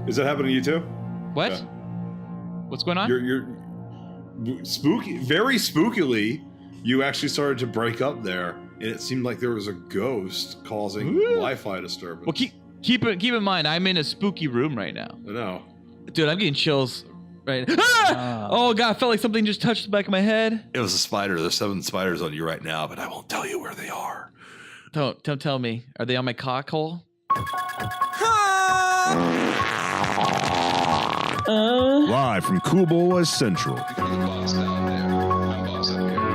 Is that happening to you too? What? Yeah. What's going on? You're spooky. Very spookily, you actually started to break up there, and it seemed like there was a ghost causing Wi-Fi disturbance. Well, keep in mind, I'm in a spooky room right now. I know. Dude, I'm getting chills right now. Ah! Oh, God, I felt like something just touched the back of my head. It was a spider. There's 7 spiders on you right now, but I won't tell you where they are. Don't tell me. Are they on my cock hole? Live from Cool Boys Central.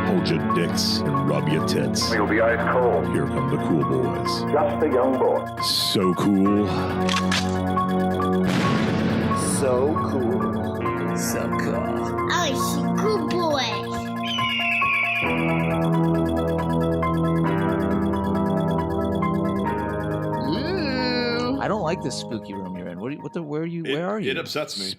Hold your dicks and rub your tits. You'll be ice cold. Here come the Cool Boys. Just a young boy. So cool. So cool. So cool. Oh, cool boy. I don't like this spooky room you're in. Where are you? It upsets me.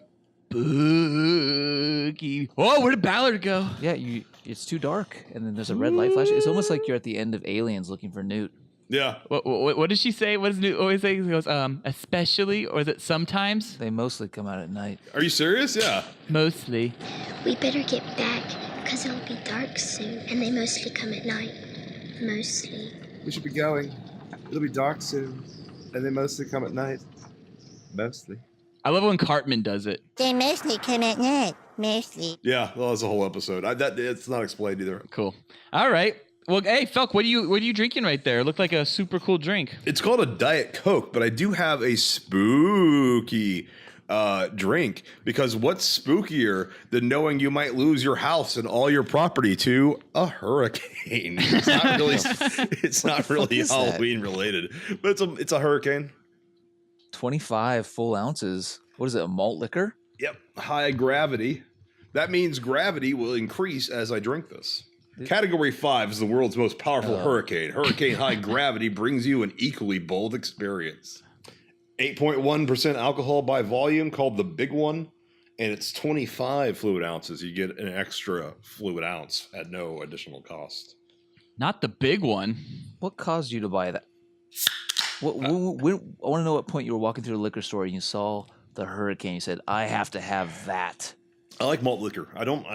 Spooky. Oh, where did Ballard go? Yeah, it's too dark, and then there's a red light flash. It's almost like you're at the end of Aliens looking for Newt. Yeah. What does she say? What does Newt always say? He goes, especially, or is it sometimes? They mostly come out at night. Are you serious? Yeah. Mostly. We better get back, because it'll be dark soon, and they mostly come at night. Mostly. We should be going. It'll be dark soon, and they mostly come at night. Mostly. I love when Cartman does it. They mostly come at night. Mostly. Yeah, well, that's a whole episode. It's not explained either. Cool. All right. Well, hey, Felk, what are you drinking right there? It looked like a super cool drink. It's called a Diet Coke, but I do have a spooky drink, because what's spookier than knowing you might lose your house and all your property to a hurricane? It's not really Halloween related, but it's a hurricane. 25 full ounces. What is it, a malt liquor? Yep, high gravity. That means gravity will increase as I drink this. Category 5 is the world's most powerful hurricane. Hurricane high gravity brings you an equally bold experience. 8.1% alcohol by volume, called the big one, and it's 25 fluid ounces. You get an extra fluid ounce at no additional cost. Not the big one. What caused you to buy that? I want to know what point you were walking through the liquor store and you saw the hurricane. You said, "I have to have that." I like malt liquor. I don't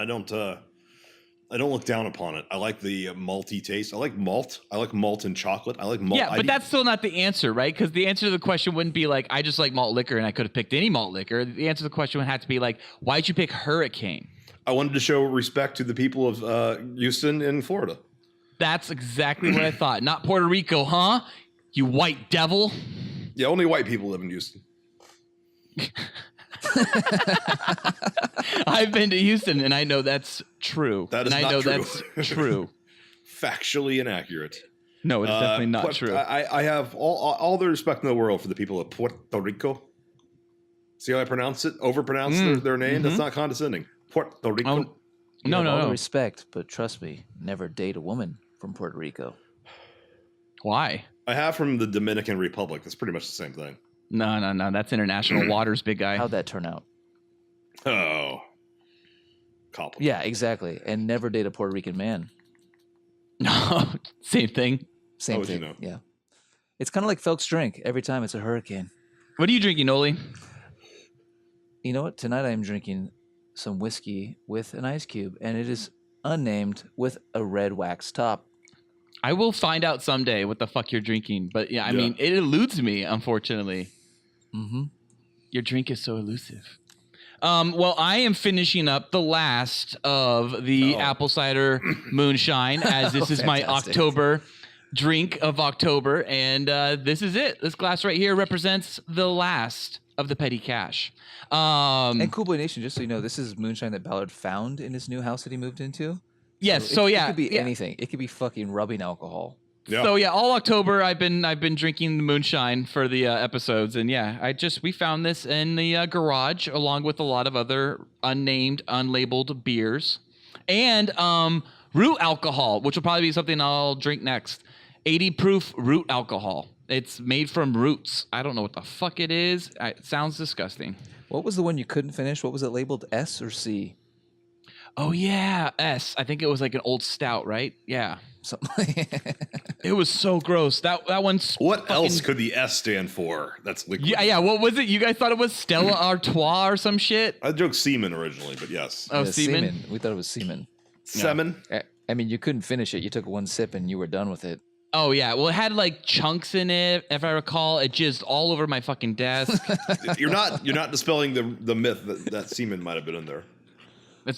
look down upon it. I like the malty taste. I like malt. I like malt and chocolate. I like malt. Yeah, but that's still not the answer, right? Because the answer to the question wouldn't be like, I just like malt liquor and I could have picked any malt liquor. The answer to the question would have to be like, why'd you pick Hurricane? I wanted to show respect to the people of Houston and Florida. That's exactly what I thought. Not Puerto Rico, huh? You white devil. Yeah, only white people live in Houston. I've been to Houston, and I know that's true. That is and not I know true. That's true. Factually inaccurate. No, it's definitely not true. I have all the respect in the world for the people of Puerto Rico. See how I pronounce it? Overpronounce their name? Mm-hmm. That's not condescending. Puerto Rico. No. Respect, but trust me, never date a woman from Puerto Rico. Why? I have from the Dominican Republic. That's pretty much the same thing. No. That's international waters, big guy. How'd that turn out? Oh. Compliment. Yeah, exactly. And never date a Puerto Rican man. No, same thing. Same thing. You know? Yeah. It's kind of like Felk's drink. Every time it's a hurricane. What are you drinking, Noli? You know what? Tonight I am drinking some whiskey with an ice cube, and it is unnamed with a red wax top. I will find out someday what the fuck you're drinking, but I mean, it eludes me, unfortunately. Mm-hmm. Your drink is so elusive. Well, I am finishing up the last of the apple cider moonshine, as this is my October drink of October, and this is it. This glass right here represents the last of the petty cash. And Cool Boy Nation, just so you know, this is moonshine that Ballard found in his new house that he moved into. Yes, it could be anything. It could be fucking rubbing alcohol. Yeah. So all October I've been drinking the moonshine for the episodes, and we found this in the garage along with a lot of other unnamed, unlabeled beers, and root alcohol, which will probably be something I'll drink next. 80 proof root alcohol. It's made from roots. I don't know what the fuck it is. It sounds disgusting. What was the one you couldn't finish? What was it labeled, S or C? Oh yeah, S. I think it was like an old stout, right? Yeah. Something. It was so gross. That one's What fucking- else could the S stand for? That's liquid. Yeah. What was it? You guys thought it was Stella Artois or some shit? I joked semen originally, but yes. Oh, Yeah, semen. We thought it was semen. Semen. I mean, you couldn't finish it. You took one sip and you were done with it. Oh yeah. Well, it had like chunks in it, if I recall. It jizzed all over my fucking desk. You're not dispelling the myth that semen might have been in there.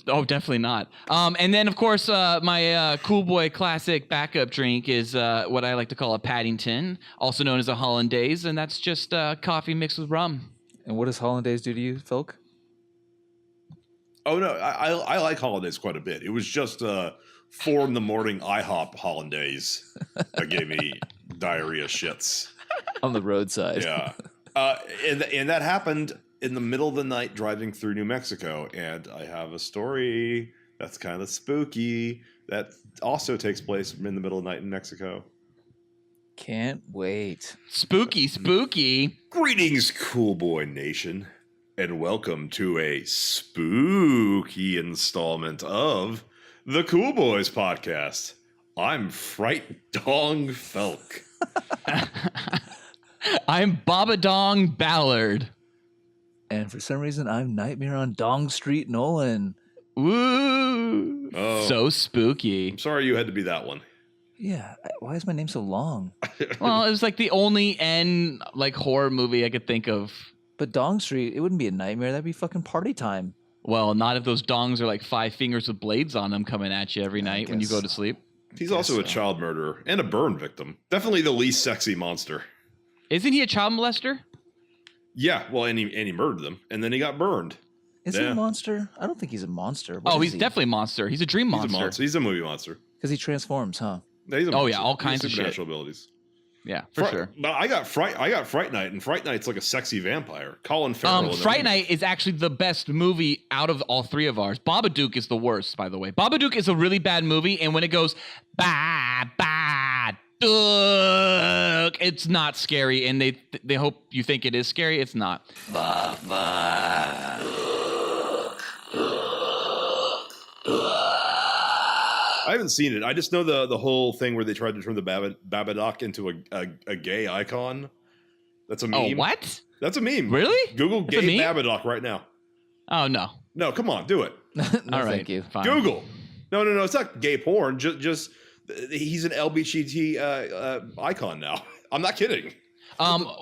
Definitely not. And then, of course, my Cool Boy classic backup drink is what I like to call a Paddington, also known as a Hollandaise, and that's just coffee mixed with rum. And what does Hollandaise do to you, Folk? Oh no, I like Hollandaise quite a bit. It was just 4 a.m. IHOP Hollandaise that gave me diarrhea shits. On the roadside. Yeah, and that happened in the middle of the night driving through New Mexico, and I have a story that's kind of spooky that also takes place in the middle of the night in Mexico. Can't wait. Spooky. Greetings, Cool Boy Nation, and welcome to a spooky installment of the Cool Boys Podcast. I'm Fright Dong Felk. I'm Babadong Ballard. And for some reason, I'm Nightmare on Dong Street Nolan. Woo! Oh. So spooky. I'm sorry you had to be that one. Yeah. Why is my name so long? Well, it was like the only like horror movie I could think of. But Dong Street, it wouldn't be a nightmare. That'd be fucking party time. Well, not if those dongs are like 5 fingers with blades on them coming at you every night when you guess go to sleep. He's also a child murderer and a burn victim. Definitely the least sexy monster. Isn't he a child molester? Yeah, well, and he murdered them, and then he got burned. Is he a monster? I don't think he's a monster. He's definitely a monster. He's a dream He's monster. a monster. He's a movie monster. Because he transforms, huh? Yeah, he's a Oh, yeah, monster. all He has kinds of shit. supernatural abilities. Yeah, for sure. But I got Fright Night, and Fright Night's like a sexy vampire. Colin Farrell. in the Fright movie. Night is actually the best movie out of all 3 of ours. Babadook is the worst, by the way. Babadook is a really bad movie, and when it goes Babadook, it's not scary, and they hope you think it is scary. It's not. I haven't seen it. I just know the whole thing where they tried to turn the Babadook into a gay icon. That's a meme. Oh, what? That's a meme. Really? Google That's a gay meme? Babadook right now. Oh, no. No, come on, do it. No, All right. thank you. Fine. Google. No, it's not gay porn. Just he's an LGBT icon now. I'm not kidding.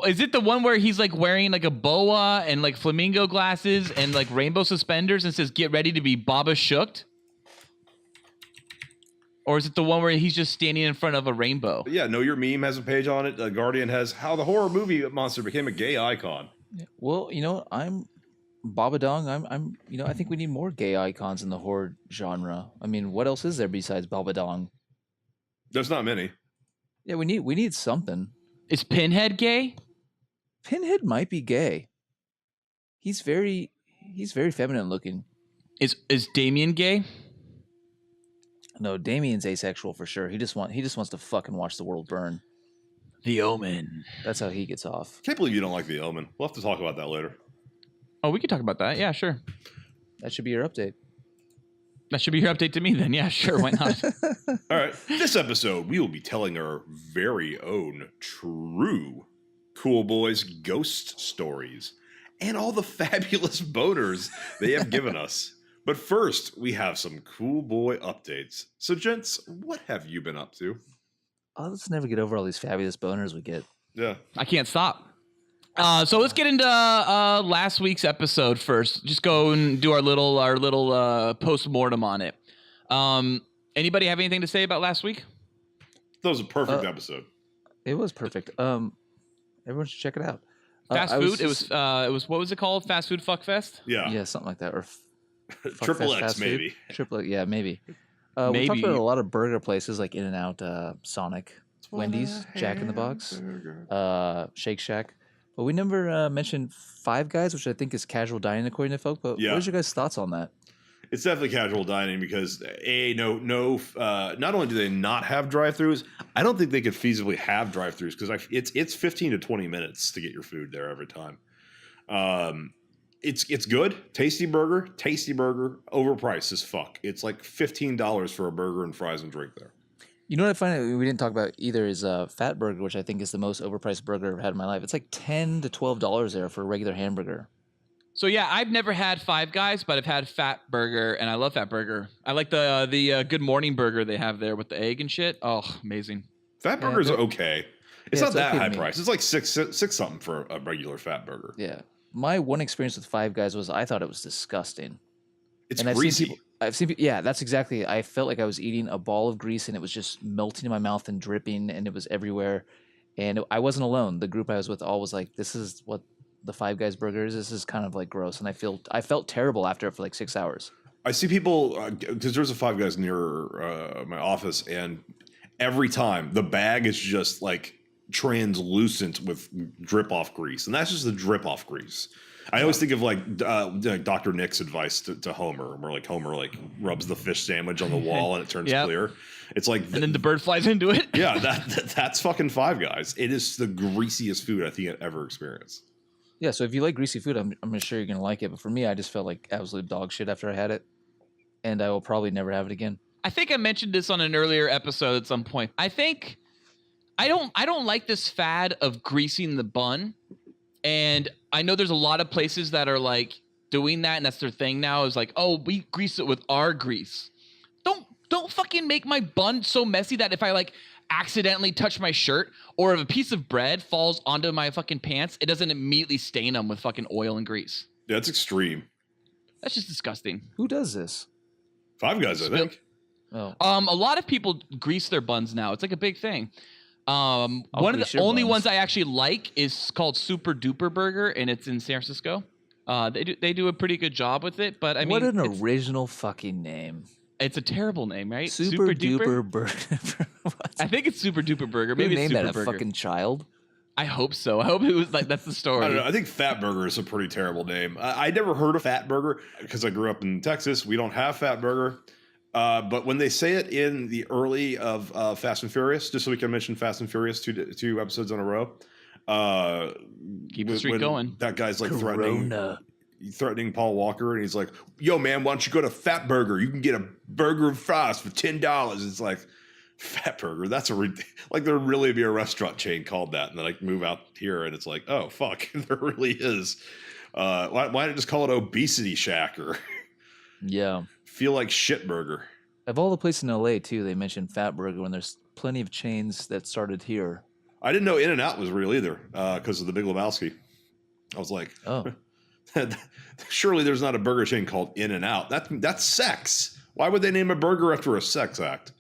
Is it the one where he's like wearing like a boa and like flamingo glasses and like rainbow suspenders and says, "Get ready to be Baba Shooked"? Or is it the one where he's just standing in front of a rainbow? But yeah, Know Your Meme has a page on it. Guardian has how the horror movie monster became a gay icon. Well, I'm Babadong. I'm I think we need more gay icons in the horror genre. I mean, what else is there besides Babadong? There's not many. Yeah, we need something. Is Pinhead gay? Pinhead might be gay. He's very feminine looking. Is Damien gay? No, Damien's asexual for sure. He just wants to fucking watch the world burn. The Omen. That's how he gets off. Can't believe you don't like The Omen. We'll have to talk about that later. Oh, we could talk about that. Yeah, sure. That should be your update. That should be your update to me then. Yeah, sure. Why not? All right. This episode, we will be telling our very own true Cool Boys ghost stories and all the fabulous boners they have given us. But first, we have some Cool Boy updates. So, gents, what have you been up to? Oh, let's never get over all these fabulous boners we get. Yeah. I can't stop. So let's get into last week's episode first. Just go and do our little post-mortem on it. Anybody have anything to say about last week? That was a perfect episode. It was perfect. Everyone should check it out. Fast food. It was what was it called? Fast food fuck fest. Yeah. Yeah, something like that. Or Triple X, fast food? maybe. Triple, yeah, maybe. We talked Maybe. about a lot of burger places like In-N-Out, Sonic, Wendy's, Jack in the Box, Shake Shack. But we never mentioned Five Guys, which I think is casual dining according to folk. But Yeah. what is your guys' thoughts on that? It's definitely casual dining because not only do they not have drive-throughs, I don't think they could feasibly have drive-throughs because it's 15 to 20 minutes to get your food there every time. It's good. Tasty burger, overpriced as fuck. It's like $15 for a burger and fries and drink there. You know what I find we didn't talk about either is Fat Burger, which I think is the most overpriced burger I've ever had in my life. It's like $10 to $12 there for a regular hamburger. So yeah, I've never had Five Guys, but I've had Fat Burger, and I love Fat Burger. I like the Good Morning Burger they have there with the egg and shit. Oh, amazing. Fat burgers are okay. It's Yeah, not it's that okay to high me. price. It's like six something for a regular fat burger. Yeah. My one experience with Five Guys was I thought it was disgusting. It's And greasy. I've seen people, yeah, that's exactly. I felt like I was eating a ball of grease and it was just melting in my mouth and dripping and it was everywhere. And I wasn't alone. The group I was with all was like, this is what the Five Guys burger is. This is kind of like gross. And I felt terrible after it for like 6 hours. I see people because there's a Five Guys near my office, and every time the bag is just like translucent with drip off grease, and that's just the drip off grease. I always think of like Dr. Nick's advice to Homer, where like Homer like rubs the fish sandwich on the wall and it turns Yep. clear. It's like, And then the bird flies into it. yeah, that's fucking Five Guys. It is the greasiest food I think I've ever experienced. Yeah, so if you like greasy food, I'm sure you're gonna like it. But for me, I just felt like absolute dog shit after I had it, and I will probably never have it again. I think I mentioned this on an earlier episode at some point. I think I don't like this fad of greasing the bun. And I know there's a lot of places that are like doing that, and that's their thing now is like, oh, we grease it with our grease. Don't fucking make my bun so messy that if I like accidentally touch my shirt or if a piece of bread falls onto my fucking pants, it doesn't immediately stain them with fucking oil and grease. That's extreme. That's just disgusting. Who does this? Five Guys, I think. Oh, A lot of people grease their buns now. It's like a big thing. One of grease the your only buns. ones I actually like is called Super Duper Burger, and it's in San Francisco. They do a pretty good job with it, but I mean, what an it's, original fucking name! it's a terrible name, right? Super duper burger. I think it's Super Duper Burger. Maybe Maybe it's name Super that a Burger. fucking child. I hope so. I hope it was like that's the story. I don't know. I think Fat Burger is a pretty terrible name. I never heard of Fat Burger because I grew up in Texas. We don't have Fat Burger. But when they say it in the early of Fast and Furious, just so we can mention Fast and Furious two episodes in a row. Keep the streak when going. That guy's like Corona. threatening Paul Walker, and he's like, "Yo, man, why don't you go to Fat Burger? You can get a burger and fries for $10." It's like, Fat Burger. That's like there really be a restaurant chain called that, and then I move out here, and it's like, oh fuck, there really is. Why not just call it Obesity Shack or Yeah. Feel Like Shit Burger? Of all the places in LA too, they mentioned Fat Burger when there's plenty of chains that started here. I didn't know In-N-Out was real either because of the Big Lebowski. I was like, Oh, surely there's not a burger chain called In-N-Out. That's sex. Why would they name a burger after a sex act?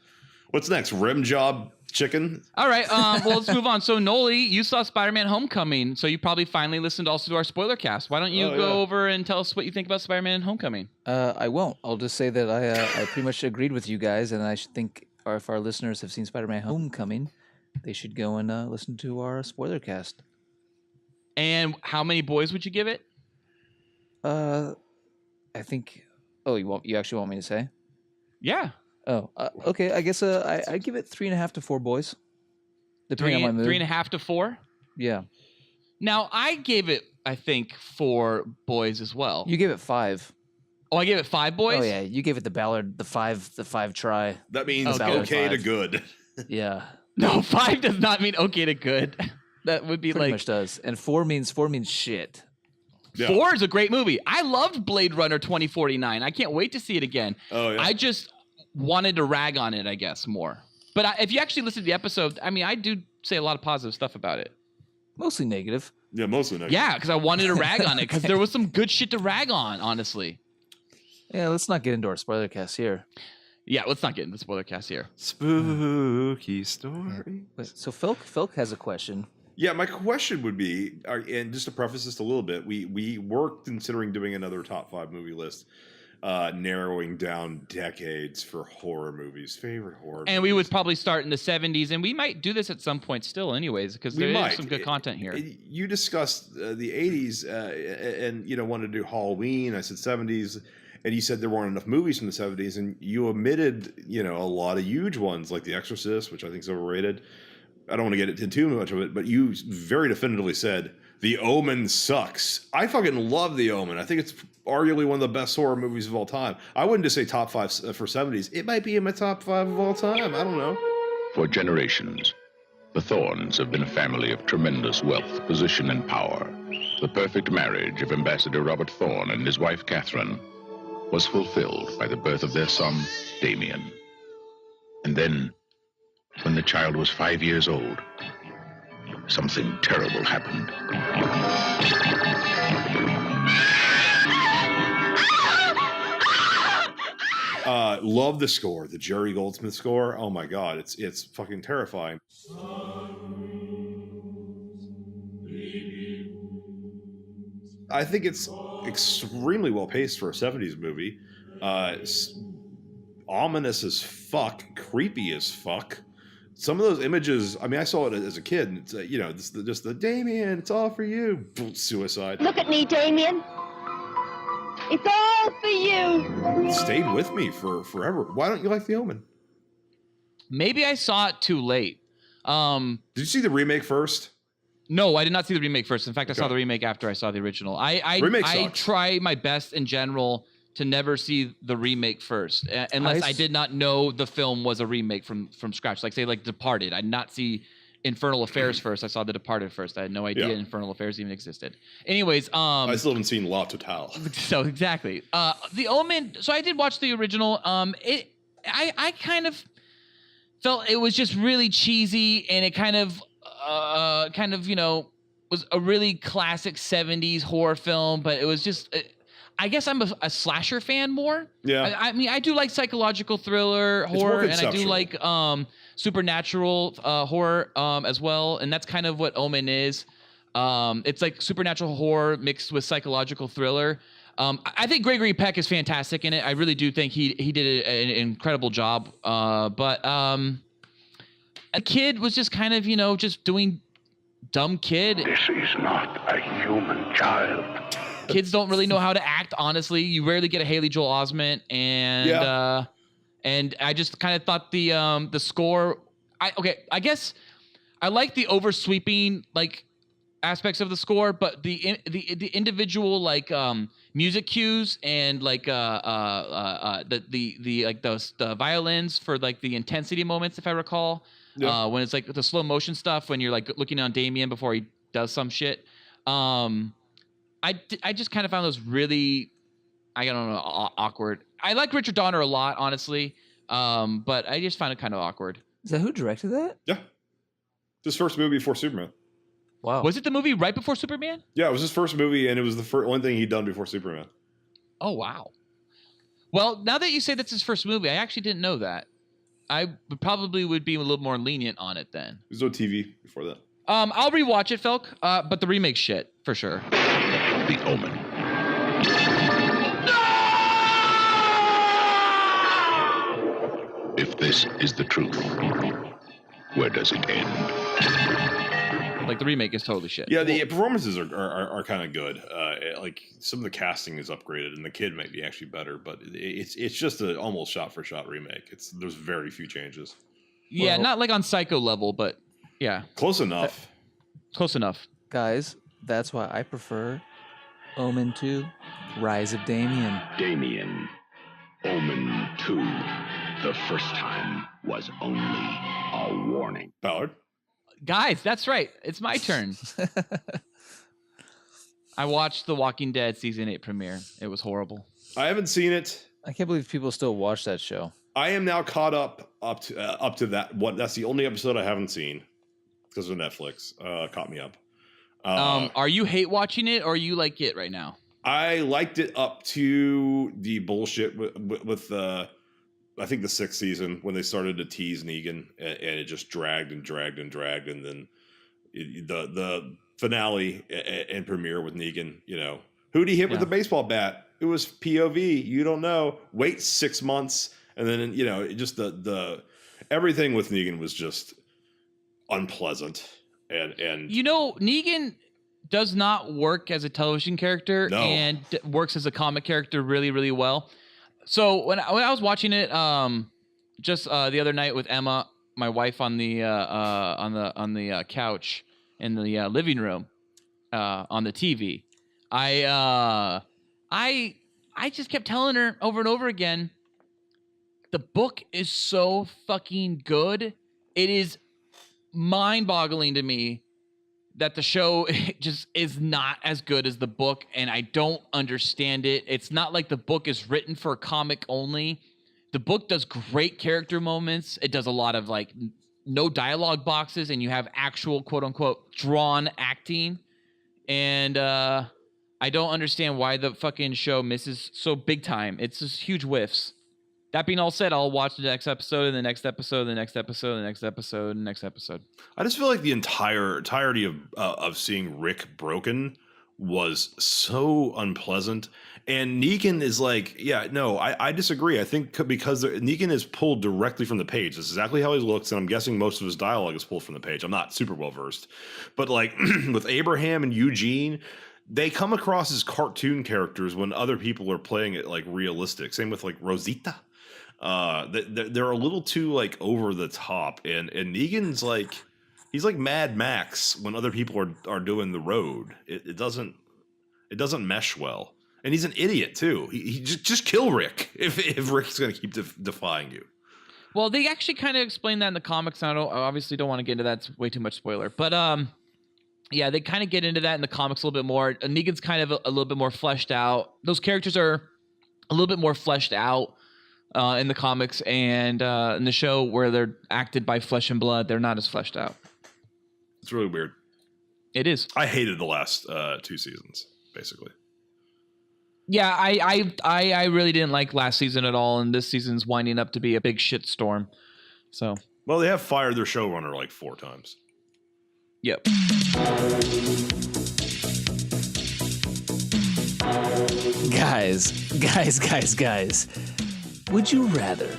What's next? Rim Job Chicken? All right. Well, let's move on. So, Noli, you saw Spider-Man: Homecoming, so you probably finally listened also to our spoiler cast. Why don't you go over and tell us what you think about Spider-Man: Homecoming? I won't. I'll just say that I pretty much agreed with you guys, and I should think if our listeners have seen Spider-Man: Homecoming, they should go and listen to our spoiler cast. And how many boys would you give it? I think. Oh, you actually want me to say? Yeah. Oh, okay. I guess I give it 3.5 to 4 boys, depending on my mood. 3.5 to 4. Yeah, Now I gave it, I think, 4 boys as well. you gave it 5. Oh, I gave it 5 boys. Oh yeah, you gave it the Ballard the five try. That means Oh, good. okay to Five. good. Yeah, No, 5 does not mean okay to good. That would be pretty like much does. And 4 means shit. Yeah. 4 is a great movie. I loved Blade Runner 2049. I can't wait to see it again. Oh yeah. I just wanted to rag on it, I guess, more. But if you actually listen to the episode, I mean, I do say a lot of positive stuff about it. Mostly negative. Yeah, mostly next. Yeah, because I wanted to rag on it because there was some good shit to rag on, honestly. Yeah, let's not get into our spoiler cast here. Yeah, let's not get into the spoiler cast here. Spooky story. Wait, so Felk has a question. Yeah, my question would be, and just to preface this a little bit, we were considering doing another top 5 movie list, narrowing down decades for horror movies, favorite horror. And we would movies. probably start in the 70s, and we might do this at some point still anyways, because We there might. is some good content here. You discussed the 80s and wanted to do Halloween. I said 70s, and you said there weren't enough movies from the 70s, and you omitted a lot of huge ones like The Exorcist, which I think is overrated. I don't want to get into too much of it, but you very definitively said The Omen sucks. I fucking love The Omen. I think it's arguably one of the best horror movies of all time. I wouldn't just say top 5 for 70s. It might be in my top 5 of all time. I don't know. For generations, the Thorns have been a family of tremendous wealth, position, and power. The perfect marriage of Ambassador Robert Thorne and his wife Catherine was fulfilled by the birth of their son, Damien. And then, when the child was 5 years old, something terrible happened. Love the score, the Jerry Goldsmith score. Oh my God, it's fucking terrifying. I think it's extremely well paced for a 70s movie. Ominous as fuck, creepy as fuck. Some of those images, I mean, I saw it as a kid, and it's, just the Damien, it's all for you. Suicide. Look at me, Damien. It's all for you. It stayed with me for forever. Why don't you like The Omen? Maybe I saw it too late. Did you see the remake first? No, I did not see the remake first. In fact, I saw the remake after I saw the original. I try my best in general to never see the remake first, unless I did not know the film was a remake from scratch. Like say like Departed. I did not see Infernal Affairs first. I saw The Departed first. I had no idea Infernal Affairs even existed. Anyways, I still haven't seen La Totale. So exactly. The Omen. So I did watch the original. I kind of felt it was just really cheesy, and it kind of was a really classic 70s horror film, but it was just. I guess I'm a slasher fan more. Yeah. I mean, I do like psychological thriller horror, and I do like supernatural horror as well, and that's kind of what Omen is. It's like supernatural horror mixed with psychological thriller. I think Gregory Peck is fantastic in it. I really do think he did an incredible job. But a kid was just kind of, just doing dumb kid. This is not a human child. Kids don't really know how to act, honestly. You rarely get a Haley Joel Osment, and I just kind of thought the score. I guess I like the oversweeping like aspects of the score, but the individual like music cues and like the violins for like the intensity moments, if I recall, when it's like the slow motion stuff when you're like looking on Damien before he does some shit. I just kind of found those really, I don't know, awkward. I like Richard Donner a lot, honestly, but I just found it kind of awkward. Is that who directed that? Yeah. His first movie before Superman. Wow. Was it the movie right before Superman? Yeah, it was his first movie, and it was the one thing he'd done before Superman. Oh, wow. Well, now that you say that's his first movie, I actually didn't know that. I probably would be a little more lenient on it then. There's no TV before that. I'll rewatch it, Felk, but the remake shit, for sure. The Omen. If this is the truth, where does it end? Like the remake is totally shit. Yeah, the performances are kind of good. Like some of the casting is upgraded, and the kid might be actually better, but it's just an almost shot for shot remake. There's very few changes. Yeah, not like on Psycho level, but yeah, close enough. Close enough, guys. That's why I prefer Omen 2, Rise of Damien. Damien, Omen 2. The first time was only a warning. Ballard. Guys, that's right. It's my turn. I watched The Walking Dead season 8 premiere. It was horrible. I haven't seen it. I can't believe people still watch that show. I am now caught up to that. That's the only episode I haven't seen because of Netflix. Caught me up. Are you hate watching it, or you like it right now? I liked it up to the bullshit with I think the 6th season when they started to tease Negan, and it just dragged and dragged and dragged, and then the finale and premiere with Negan. Who'd he hit with the baseball bat? It was POV. You don't know. Wait 6 months, and then just the everything with Negan was just unpleasant, and Negan does not work as a television character and works as a comic character really, really well. So when I was watching it just the other night with Emma, my wife on the couch in the living room on the TV. I just kept telling her over and over again, the book is so fucking good. It is mind-boggling to me that the show just is not as good as the book, and I don't understand it. It's not like the book is written for a comic only. The book does great character moments. It does a lot of like no dialogue boxes, and you have actual quote-unquote drawn acting. And I don't understand why the fucking show misses so big time. It's just huge whiffs. That being all said, I'll watch the next episode and the next episode, and the next episode, and the next episode, and the next episode. I just feel like the entirety of seeing Rick broken was so unpleasant. And Negan is like, yeah, no, I disagree. I think because Negan is pulled directly from the page. That's exactly how he looks, and I'm guessing most of his dialogue is pulled from the page. I'm not super well versed. But like with Abraham and Eugene, they come across as cartoon characters when other people are playing it like realistic. Same with like Rosita. They're a little too like over the top, and Negan's like, he's like Mad Max when other people are doing the road. It doesn't mesh well, and he's an idiot too. He just kill Rick if Rick's gonna keep defying you. Well, they actually kind of explain that in the comics. I obviously don't want to get into that. It's way too much spoiler, but yeah, they kind of get into that in the comics a little bit more. Negan's kind of a little bit more fleshed out. Those characters are a little bit more fleshed out. In the comics, and in the show where they're acted by flesh and blood, they're not as fleshed out. It's really weird. It is. I hated the last 2 seasons, basically. Yeah, I really didn't like last season at all, and this season's winding up to be a big shitstorm. So, well, they have fired their showrunner like 4 times. Yep. Guys. Would you rather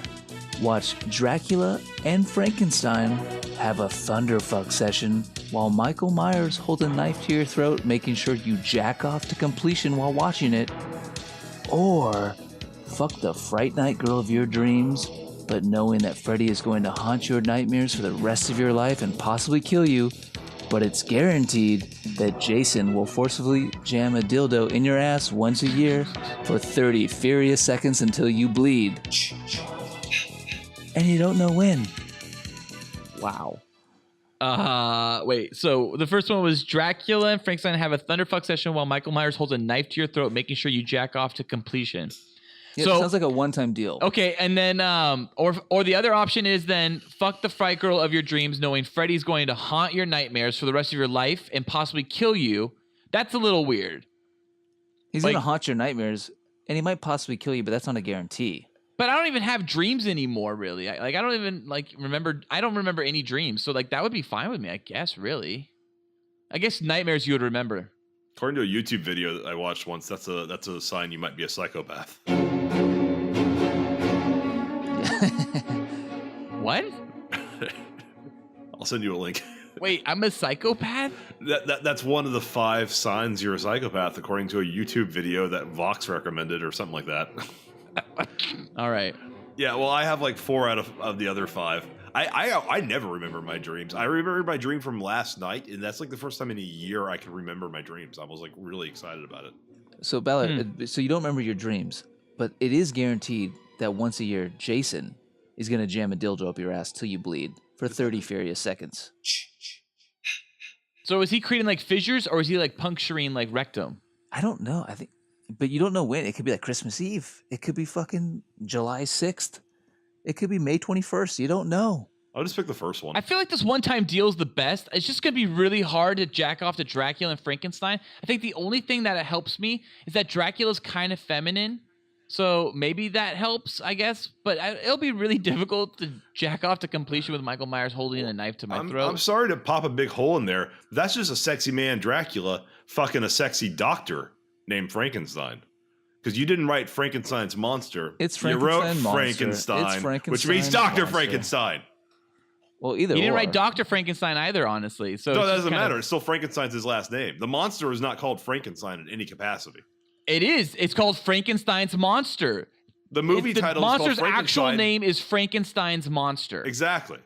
watch Dracula and Frankenstein have a thunderfuck session while Michael Myers holds a knife to your throat, making sure you jack off to completion while watching it? Or fuck the Fright Night girl of your dreams, but knowing that Freddy is going to haunt your nightmares for the rest of your life and possibly kill you, but it's guaranteed that Jason will forcibly jam a dildo in your ass once a year for 30 furious seconds until you bleed. And you don't know when. Wow. Wait, so the first one was Dracula and Frankenstein have a thunderfuck session while Michael Myers holds a knife to your throat, making sure you jack off to completion. Yeah, so it sounds like a one-time deal. Okay, and then or the other option is then fuck the fright girl of your dreams, knowing Freddy's going to haunt your nightmares for the rest of your life and possibly kill you. That's a little weird. He's going to haunt your nightmares, and he might possibly kill you, but that's not a guarantee. But I don't even have dreams anymore, really. I don't even remember. I don't remember any dreams, so that would be fine with me, I guess. Really, I guess nightmares you would remember. According to a YouTube video that I watched once, that's a sign you might be a psychopath. What? I'll send you a link. Wait, I'm a psychopath? That's one of the 5 signs you're a psychopath, according to a YouTube video that Vox recommended or something like that. All right. Yeah, well, I have like 4 out of the other 5. I never remember my dreams. I remember my dream from last night, and that's like the first time in a year I can remember my dreams. I was like really excited about it. So Ballard, so you don't remember your dreams, but it is guaranteed that once a year, Jason is going to jam a dildo up your ass till you bleed for 30 furious seconds. So is he creating like fissures, or is he like puncturing like rectum? I don't know. I think, but you don't know when. It could be like Christmas Eve. It could be fucking July 6th. It could be May 21st. You don't know. I'll just pick the first one. I feel like this one-time deal is the best. It's just going to be really hard to jack off to Dracula and Frankenstein. I think the only thing that helps me is that Dracula's kind of feminine. So maybe that helps, I guess. But it'll be really difficult to jack off to completion with Michael Myers holding a knife to my throat. I'm sorry to pop a big hole in there. That's just a sexy man Dracula fucking a sexy doctor named Frankenstein. Because you didn't write Frankenstein's monster. It's Frankenstein You wrote monster. Frankenstein, It's Frankenstein which means Dr. monster. Frankenstein. Well, either He didn't or. write Dr. Frankenstein either, honestly. So No, it's that just doesn't kinda- matter. It's still Frankenstein's his last name. The monster is not called Frankenstein in any capacity. It is. It's called Frankenstein's Monster. The movie The title is called monster's Frankenstein. actual name is Frankenstein's Monster. Exactly.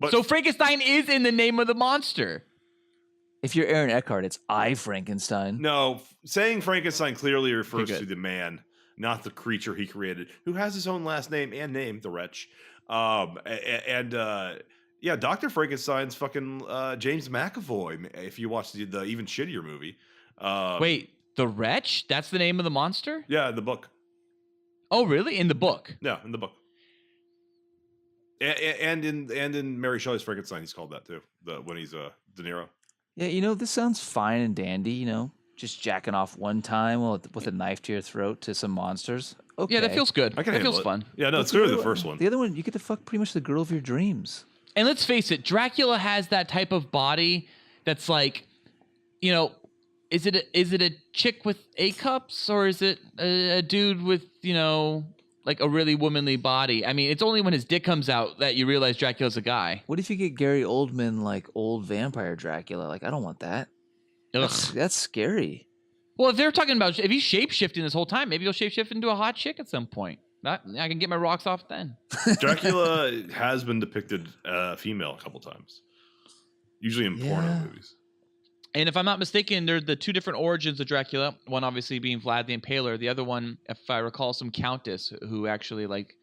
But So Frankenstein is in the name of the monster. If you're Aaron Eckhart, it's I Frankenstein. no, saying Frankenstein clearly refers Okay, to good. the man, not the creature he created, who has his own last name and name, the wretch. Yeah, Dr. Frankenstein's fucking James McAvoy. If you watch the even shittier movie. Wait, the wretch? That's the name of the monster? Yeah, the book. Oh, really? In the book? Yeah, in the book. And in Mary Shelley's Frankenstein, he's called that too. When he's De Niro. Yeah, this sounds fine and dandy, just jacking off one time with a knife to your throat to some monsters. Okay. Yeah, that feels good. I can That handle feels it. fun. Yeah, no, it's clearly the first one. The other one, you get to fuck pretty much the girl of your dreams. And let's face it, Dracula has that type of body that's like, is it a chick with A cups or is it a dude with, like a really womanly body? I mean, it's only when his dick comes out that you realize Dracula's a guy. What if you get Gary Oldman like old vampire Dracula? Like, I don't want that. Ugh. That's scary. Well, if they're talking about if he's shape-shifting this whole time, maybe he'll shape-shift into a hot chick at some point. I can get my rocks off then. Dracula has been depicted female a couple times, usually in porno movies. And if I'm not mistaken, they're the two different origins of Dracula. One obviously being Vlad the Impaler. The other one, if I recall, some countess who actually like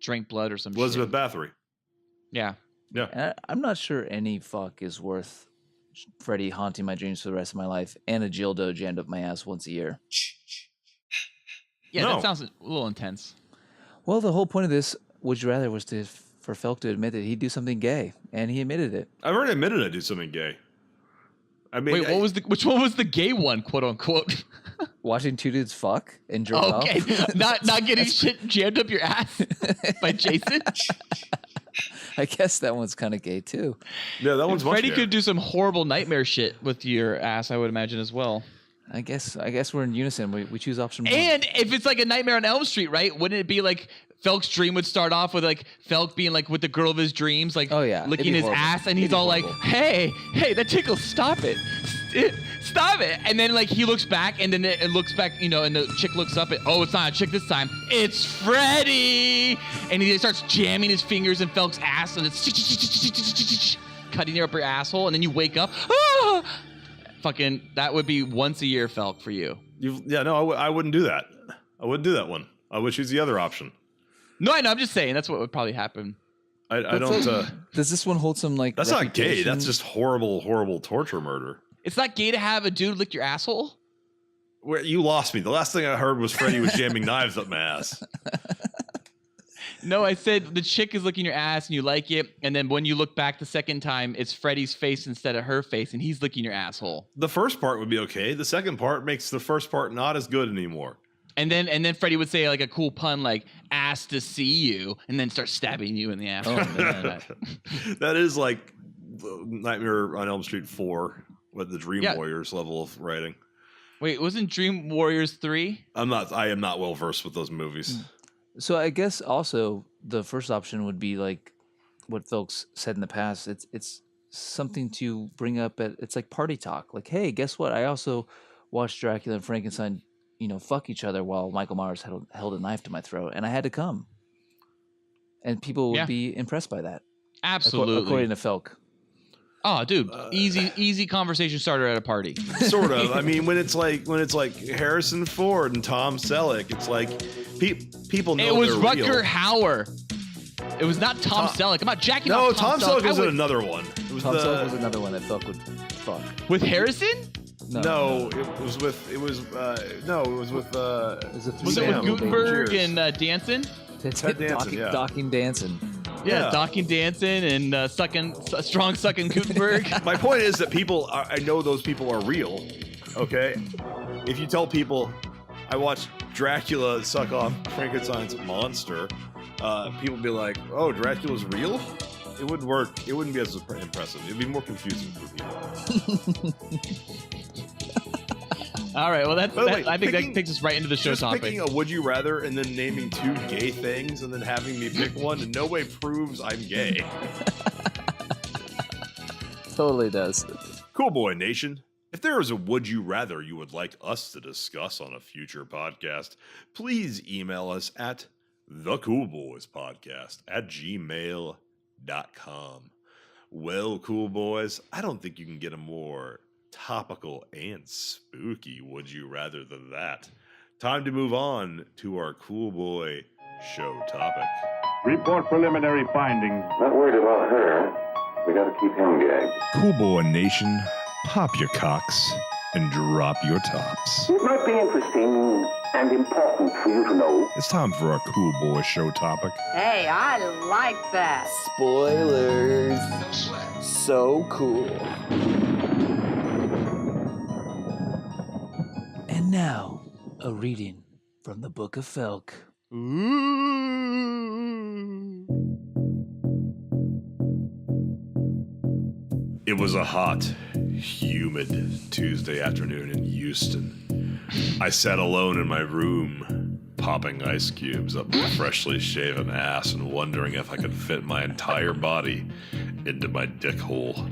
drank blood or some Elizabeth shit. Bathory. Yeah. And I'm not sure any fuck is worth Freddy haunting my dreams for the rest of my life and a dildo jammed up my ass once a year. Yeah, No. that sounds a little intense. Well, the whole point of this, would you rather, was for Felk to admit that he'd do something gay, and he admitted it. I've already admitted I do something gay. I mean, Wait, which one was the gay one, quote unquote? Watching two dudes fuck and jerk off. Okay, not getting shit jammed up your ass by Jason. I guess that one's kind of gay too. Yeah, that one's much Freddy gayer. could do some horrible nightmare shit with your ass, I would imagine as well. I guess we're in unison. We choose option one. And if it's like a Nightmare on Elm Street, right? Wouldn't it be like Felk's dream would start off with like Felk being like with the girl of his dreams, like licking his ass, and he's all like, "Hey, that tickles, stop it, stop it!" And then like he looks back, and then it looks back, and the chick looks up, and it's not a chick this time, it's Freddy, and he starts jamming his fingers in Felk's ass, and it's cutting up your asshole, and then you wake up. Ah! Fucking, that would be once a year, Felk, for you. I wouldn't do that. I wouldn't do that one. I would choose the other option. No, I know. I'm just saying that's what would probably happen. I don't. Does this one hold some like? That's not gay. reputation? That's just horrible torture murder. It's not gay to have a dude lick your asshole. Where you lost me. The last thing I heard was Freddy was jamming knives up my ass. No, I said the chick is licking your ass and you like it, and then when you look back the second time, it's Freddy's face instead of her face, and he's licking your asshole. The first part would be okay. The second part makes the first part not as good anymore. And then Freddy would say like a cool pun like "ass to see you," and then start stabbing you in the ass. That is like Nightmare on Elm Street 4 with the Dream Yeah. Warriors level of writing. Wait, wasn't Dream Warriors 3? I am not well versed with those movies. So I guess also the first option would be like what folks said in the past. It's something to bring up it's like party talk. Like, hey, guess what? I also watched Dracula and Frankenstein, fuck each other while Michael Myers held a knife to my throat, and I had to come. And people would be impressed by that. Absolutely. According to Felk. Oh, dude, easy conversation starter at a party. Sort of. I mean, when it's like Harrison Ford and Tom Selleck, it's like people know It was they're Rutger real. Hauer. It was not Tom Selleck. I'm not jacking off Tom Selleck was another one. It was Tom Selleck was another one that Felk would fuck. With Harrison? No, it was with Was it Sam. Gutenberg Cheers. and Danson? Ted Danson, yeah. Docking Danson. Yeah, Docking Danson and strong sucking Gutenberg. My point is that I know those people are real. Okay, if you tell people I watched Dracula suck off Frankenstein's monster, people would be like, "Oh, Dracula's real." It wouldn't work. It wouldn't be as impressive. It'd be more confusing for people. All right, well, I think that picking- takes us right into the show Just topic. picking a would you rather and then naming two gay things and then having me pick one in no way proves I'm gay. Totally does. Cool Boy Nation. If there is a would you rather you would like us to discuss on a future podcast, please email us at thecoolboyspodcast@gmail.com. Well, cool boys, I don't think you can get a more topical and spooky would you rather than that. Time to move on to our cool boy show topic. Report preliminary findings. Not worried about her. We gotta keep him gagged. Cool Boy Nation, pop your cocks and drop your tops. It might be interesting and important for you to know. It's time for our Cool Boy show topic. Hey, I like that. Spoilers. So cool. And now, a reading from the Book of Felk. It was a hot, humid Tuesday afternoon in Houston. I sat alone in my room, popping ice cubes up my freshly shaven ass and wondering if I could fit my entire body into my dick hole.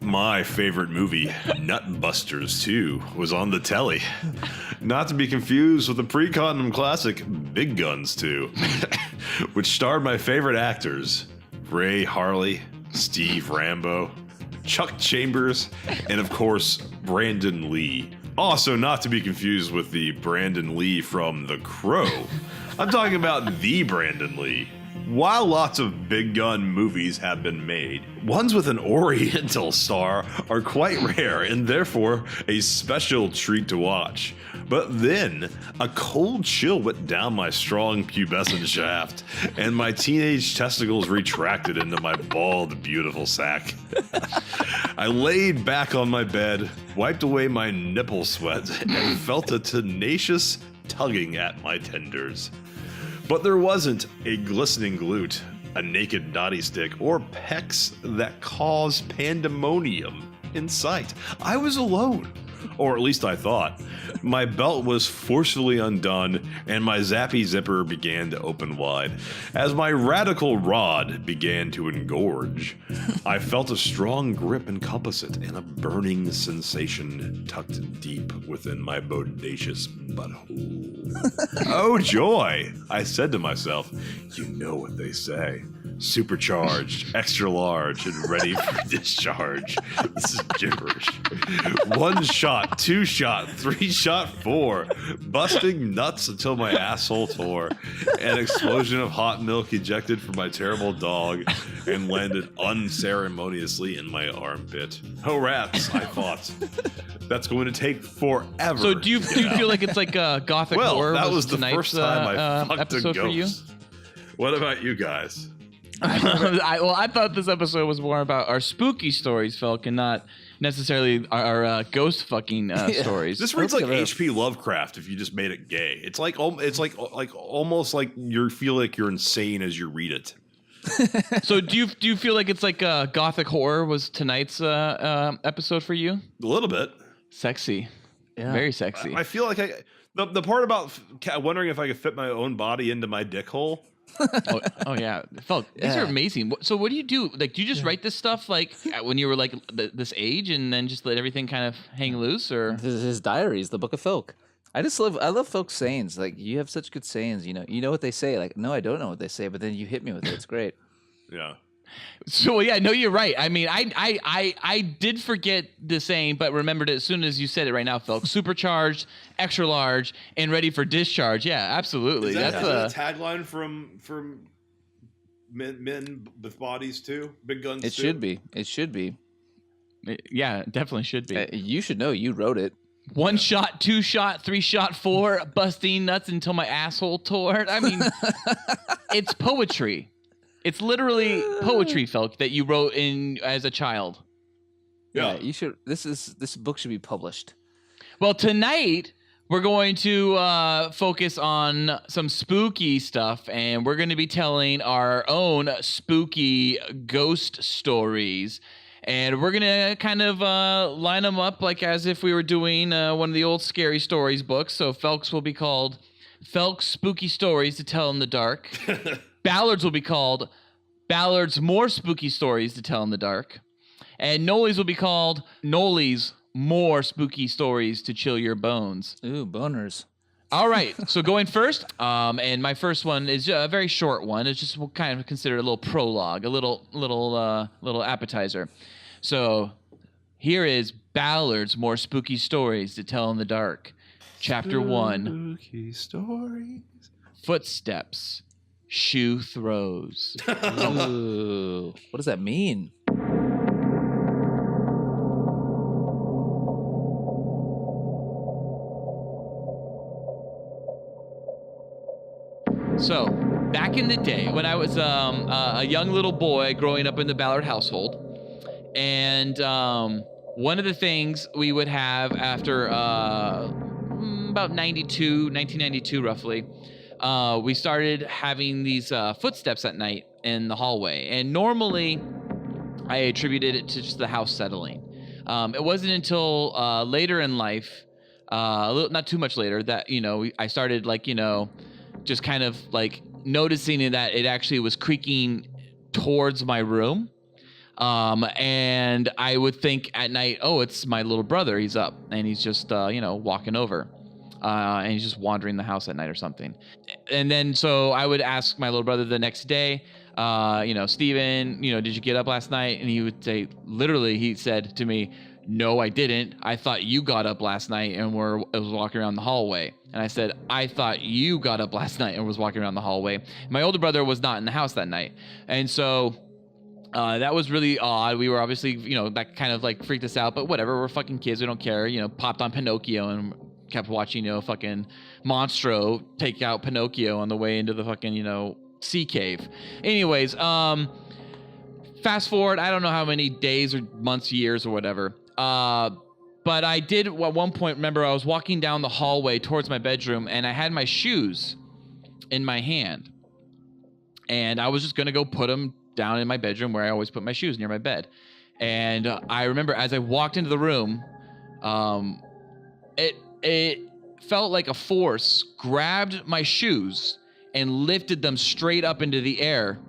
My favorite movie, Nutbusters 2, was on the telly. Not to be confused with the Pre-Condom classic, Big Guns 2, which starred my favorite actors, Ray Harley, Steve Rambo, Chuck Chambers, and of course, Brandon Lee. Also not to be confused with the Brandon Lee from The Crow. I'm talking about the Brandon Lee. While lots of big gun movies have been made, ones with an Oriental star are quite rare and therefore a special treat to watch. But then, a cold chill went down my strong pubescent shaft, and my teenage testicles retracted into my bald, beautiful sack. I laid back on my bed, wiped away my nipple sweat, and felt a tenacious tugging at my tenders. But there wasn't a glistening glute, a naked naughty stick, or pecs that caused pandemonium in sight. I was alone, or at least I thought. My belt was forcefully undone, and my zappy zipper began to open wide. As my radical rod began to engorge, I felt a strong grip encompass it, and a burning sensation tucked deep within my bodacious butthole. Oh joy! I said to myself, you know what they say. Supercharged, extra large, and ready for discharge. This is gibberish. 1 shot, 2 shot, 3 shot, 4. Busting nuts until my asshole tore. An explosion of hot milk ejected from my terrible dog and landed unceremoniously in my armpit. Oh rats, I thought. That's going to take forever. So do you feel like it's like a gothic horror? Well, that was the tonight's, first time I fucked a episode ghost. for you? What about you guys? I thought this episode was more about our spooky stories, Felk, and not necessarily our ghost fucking stories. This reads like H.P. Lovecraft if you just made it gay. It's like almost like you feel like you're insane as you read it. So do you feel like it's like gothic horror was tonight's episode for you? A little bit. Sexy. Yeah. Very sexy. I feel like the part about wondering if I could fit my own body into my dick hole. oh yeah, Felk, these are amazing. So what do you do? Like, do you just write this stuff like when you were like this age, and then just let everything kind of hang loose, or his diaries, the Book of Felk? I love Felk's sayings. Like, you have such good sayings. You know what they say. Like, no, I don't know what they say, but then you hit me with it. It's great. Yeah. So yeah, no, you're right. I mean, I did forget the saying, but remembered it as soon as you said it right now, Felk. Supercharged, extra large, and ready for discharge. Yeah, absolutely. That's a tagline from men with bodies too. Big guns. It should be. It should be. Yeah, it definitely should be. You should know. You wrote it. 1 shot, 2 shot, 3 shot, 4, busting nuts until my asshole tore. I mean, it's poetry. It's literally poetry, Felk, that you wrote in as a child. Yeah, you should. This book should be published. Well, tonight we're going to focus on some spooky stuff, and we're going to be telling our own spooky ghost stories. And we're going to kind of line them up like as if we were doing one of the old Scary Stories books. So Felk's will be called Felk's Spooky Stories to Tell in the Dark. Ballard's will be called Ballard's More Spooky Stories to Tell in the Dark. And Noli's will be called Noli's More Spooky Stories to Chill Your Bones. Ooh, boners. All right, so going first, and my first one is a very short one. It's just kind of considered a little prologue, a little appetizer. So here is Ballard's More Spooky Stories to Tell in the Dark, Chapter 1. Spooky stories. Footsteps, shoe throws. Ooh, what does that mean? So, back in the day when I was a young little boy growing up in the Ballard household, and one of the things we would have after about 1992 roughly, we started having these footsteps at night in the hallway. And normally, I attributed it to just the house settling. It wasn't until later in life, not too much later, that, I started just kind of noticing that it actually was creaking towards my room. And I would think at night, oh, it's my little brother. He's up and he's just, walking over. And he's just wandering the house at night or something. And then so I would ask my little brother the next day, Steven, did you get up last night? And he would say, literally, he said to me, no, I didn't. I thought you got up last night and was walking around the hallway. And I said, I thought you got up last night and was walking around the hallway. My older brother was not in the house that night. And so that was really odd. We were obviously, that kind of freaked us out, but whatever. We're fucking kids. We don't care. Popped on Pinocchio and kept watching, fucking Monstro take out Pinocchio on the way into the fucking, sea cave. Anyways, fast forward, I don't know how many days or months, years or whatever. But I did at one point remember I was walking down the hallway towards my bedroom and I had my shoes in my hand. And I was just going to go put them down in my bedroom where I always put my shoes near my bed. And I remember as I walked into the room, it felt like a force grabbed my shoes and lifted them straight up into the air.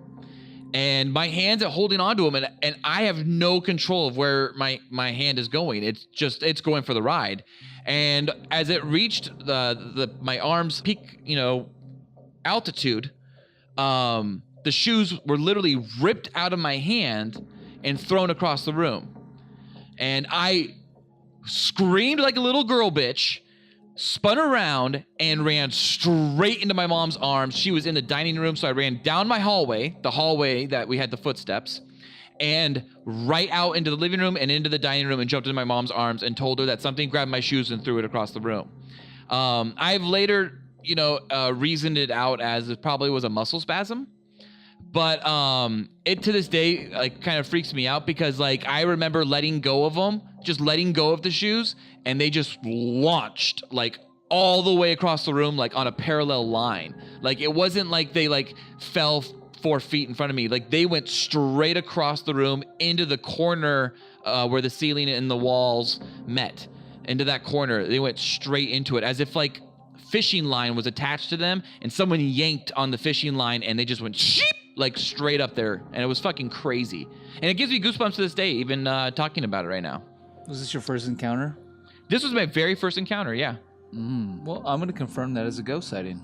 And my hands are holding onto them, and I have no control of where my hand is going. It's going for the ride. And as it reached my arm's peak, altitude, the shoes were literally ripped out of my hand and thrown across the room. And I screamed like a little girl bitch, spun around and ran straight into my mom's arms. She was in the dining room, so I ran down my hallway, the hallway that we had the footsteps, and right out into the living room and into the dining room and jumped into my mom's arms and told her that something grabbed my shoes and threw it across the room. I've later, reasoned it out as it probably was a muscle spasm. But it to this day kind of freaks me out because I remember letting go of them, just letting go of the shoes, and they just launched all the way across the room on a parallel line. It wasn't like they fell 4 feet in front of me. They went straight across the room into the corner where the ceiling and the walls met. Into that corner, they went straight into it as if fishing line was attached to them and someone yanked on the fishing line and they just went sheep. Straight up there, and it was fucking crazy. And it gives me goosebumps to this day, even talking about it right now. Was this your first encounter? This was my very first encounter, yeah. Well, I'm going to confirm that as a ghost sighting.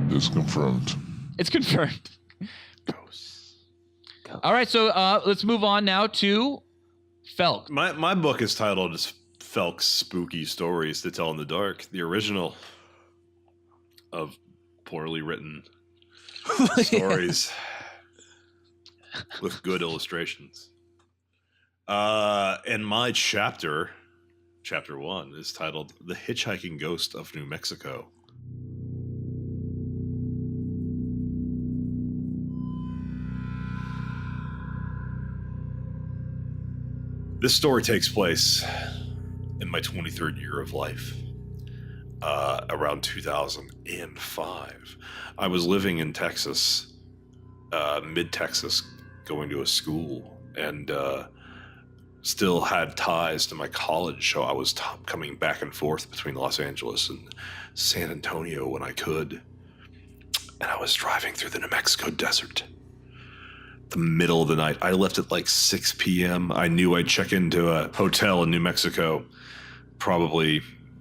It's confirmed. It's confirmed. Ghosts. All right, so let's move on now to Felk. My book is titled Felk's Spooky Stories to Tell in the Dark, the original of poorly written stories with good illustrations. And my chapter 1 is titled The Hitchhiking Ghost of New Mexico. This story takes place in my 23rd year of life. Around 2005. I was living in Texas, mid-Texas, going to a school, and still had ties to my college, so I was coming back and forth between Los Angeles and San Antonio when I could. And I was driving through the New Mexico desert. The middle of the night. I left at 6 p.m. I knew I'd check into a hotel in New Mexico, probably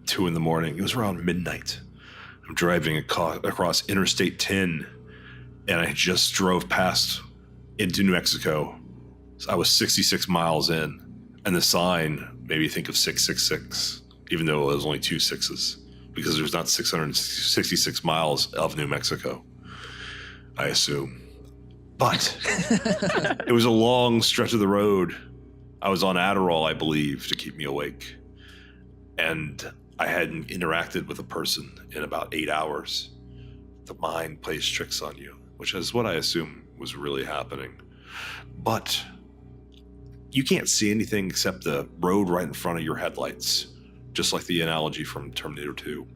2 in the morning. It was around midnight. I'm driving across Interstate 10, and I just drove past into New Mexico. So I was 66 miles in, and the sign made me think of 666, even though it was only 2 sixes, because there's not 666 miles of New Mexico, I assume. But it was a long stretch of the road. I was on Adderall, I believe, to keep me awake. And I hadn't interacted with a person in about 8 hours. The mind plays tricks on you, which is what I assume was really happening. But you can't see anything except the road right in front of your headlights, just like the analogy from Terminator 2.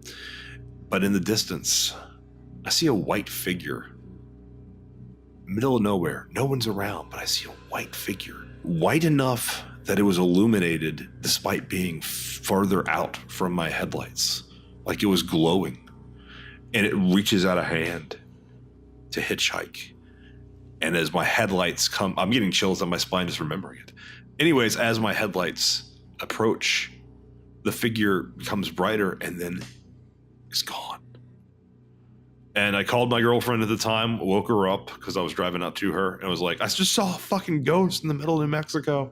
But in the distance, I see a white figure. Middle of nowhere. No one's around, but I see a white figure. White enough that it was illuminated despite being farther out from my headlights. Like it was glowing. And it reaches out a hand to hitchhike. And as my headlights come, I'm getting chills on my spine just remembering it. Anyways, as my headlights approach, the figure becomes brighter and then is gone. And I called my girlfriend at the time, woke her up because I was driving up to her, and was like, I just saw a fucking ghost in the middle of New Mexico.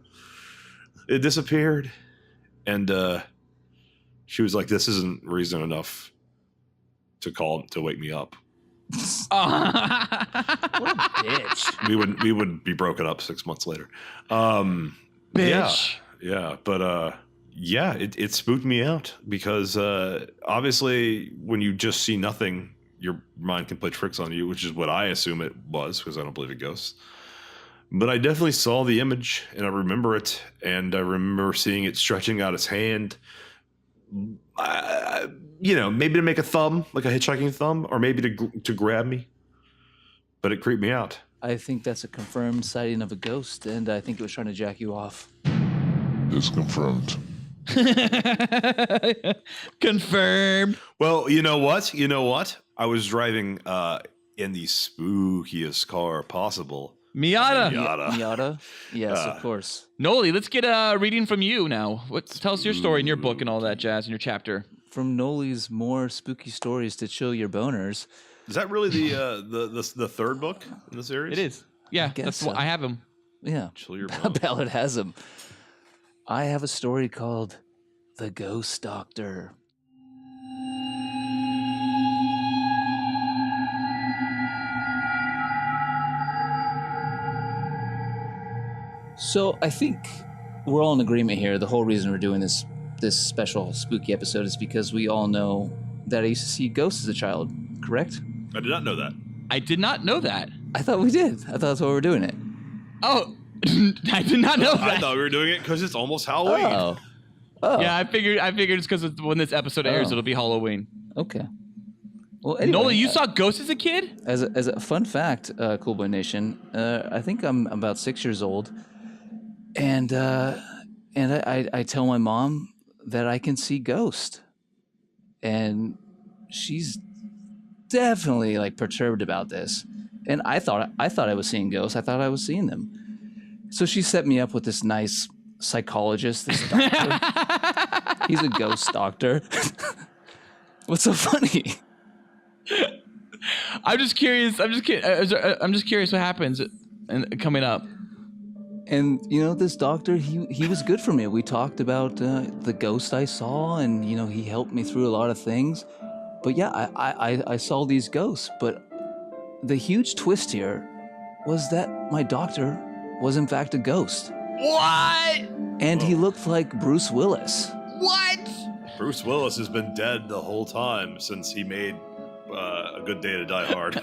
It disappeared. And she was like, this isn't reason enough to wake me up. What a bitch. We would be broken up 6 months later. Bitch. Yeah. But it spooked me out because obviously when you just see nothing, your mind can play tricks on you, which is what I assume it was because I don't believe in ghosts. But I definitely saw the image and I remember it. And I remember seeing it stretching out its hand, maybe to make a thumb, like a hitchhiking thumb, or maybe to grab me. But it creeped me out. I think that's a confirmed sighting of a ghost, and I think it was trying to jack you off. It's confirmed. Confirmed. Well, you know what? I was driving in the spookiest car possible. Miata. Yes, of course. Noli, let's get a reading from you now. Tell us your story in your book and all that jazz in your chapter. From Noli's more spooky stories to chill your boners. Is that really the third book in the series? It is. Yeah, that's what I have him. Yeah. Chill your boners. Ballard has him. I have a story called The Ghost Doctor. So I think we're all in agreement here. The whole reason we're doing this special spooky episode is because we all know that I used to see ghosts as a child, correct? I did not know that. I did not know that. I thought we did. I thought that's why we were doing it. Oh, I did not know that. I thought we were doing it because it's almost Halloween. Oh. Yeah, I figured it's because when this episode airs, it'll be Halloween. Okay. Well, anyway, Nola, you saw ghosts as a kid? As a fun fact, Cool Boy Nation, I think I'm about 6 years old, and I tell my mom that I can see ghosts, and she's definitely like perturbed about this. And I thought I was seeing ghosts. I thought I was seeing them. So she set me up with this nice psychologist, this doctor. He's a ghost doctor. What's so funny? I'm just curious what happens coming up. And this doctor, he was good for me. We talked about the ghost I saw, and he helped me through a lot of things. But yeah, I saw these ghosts. But the huge twist here was that my doctor was in fact a ghost. What? And he looked like Bruce Willis. What? Bruce Willis has been dead the whole time since he made A Good Day to Die Hard.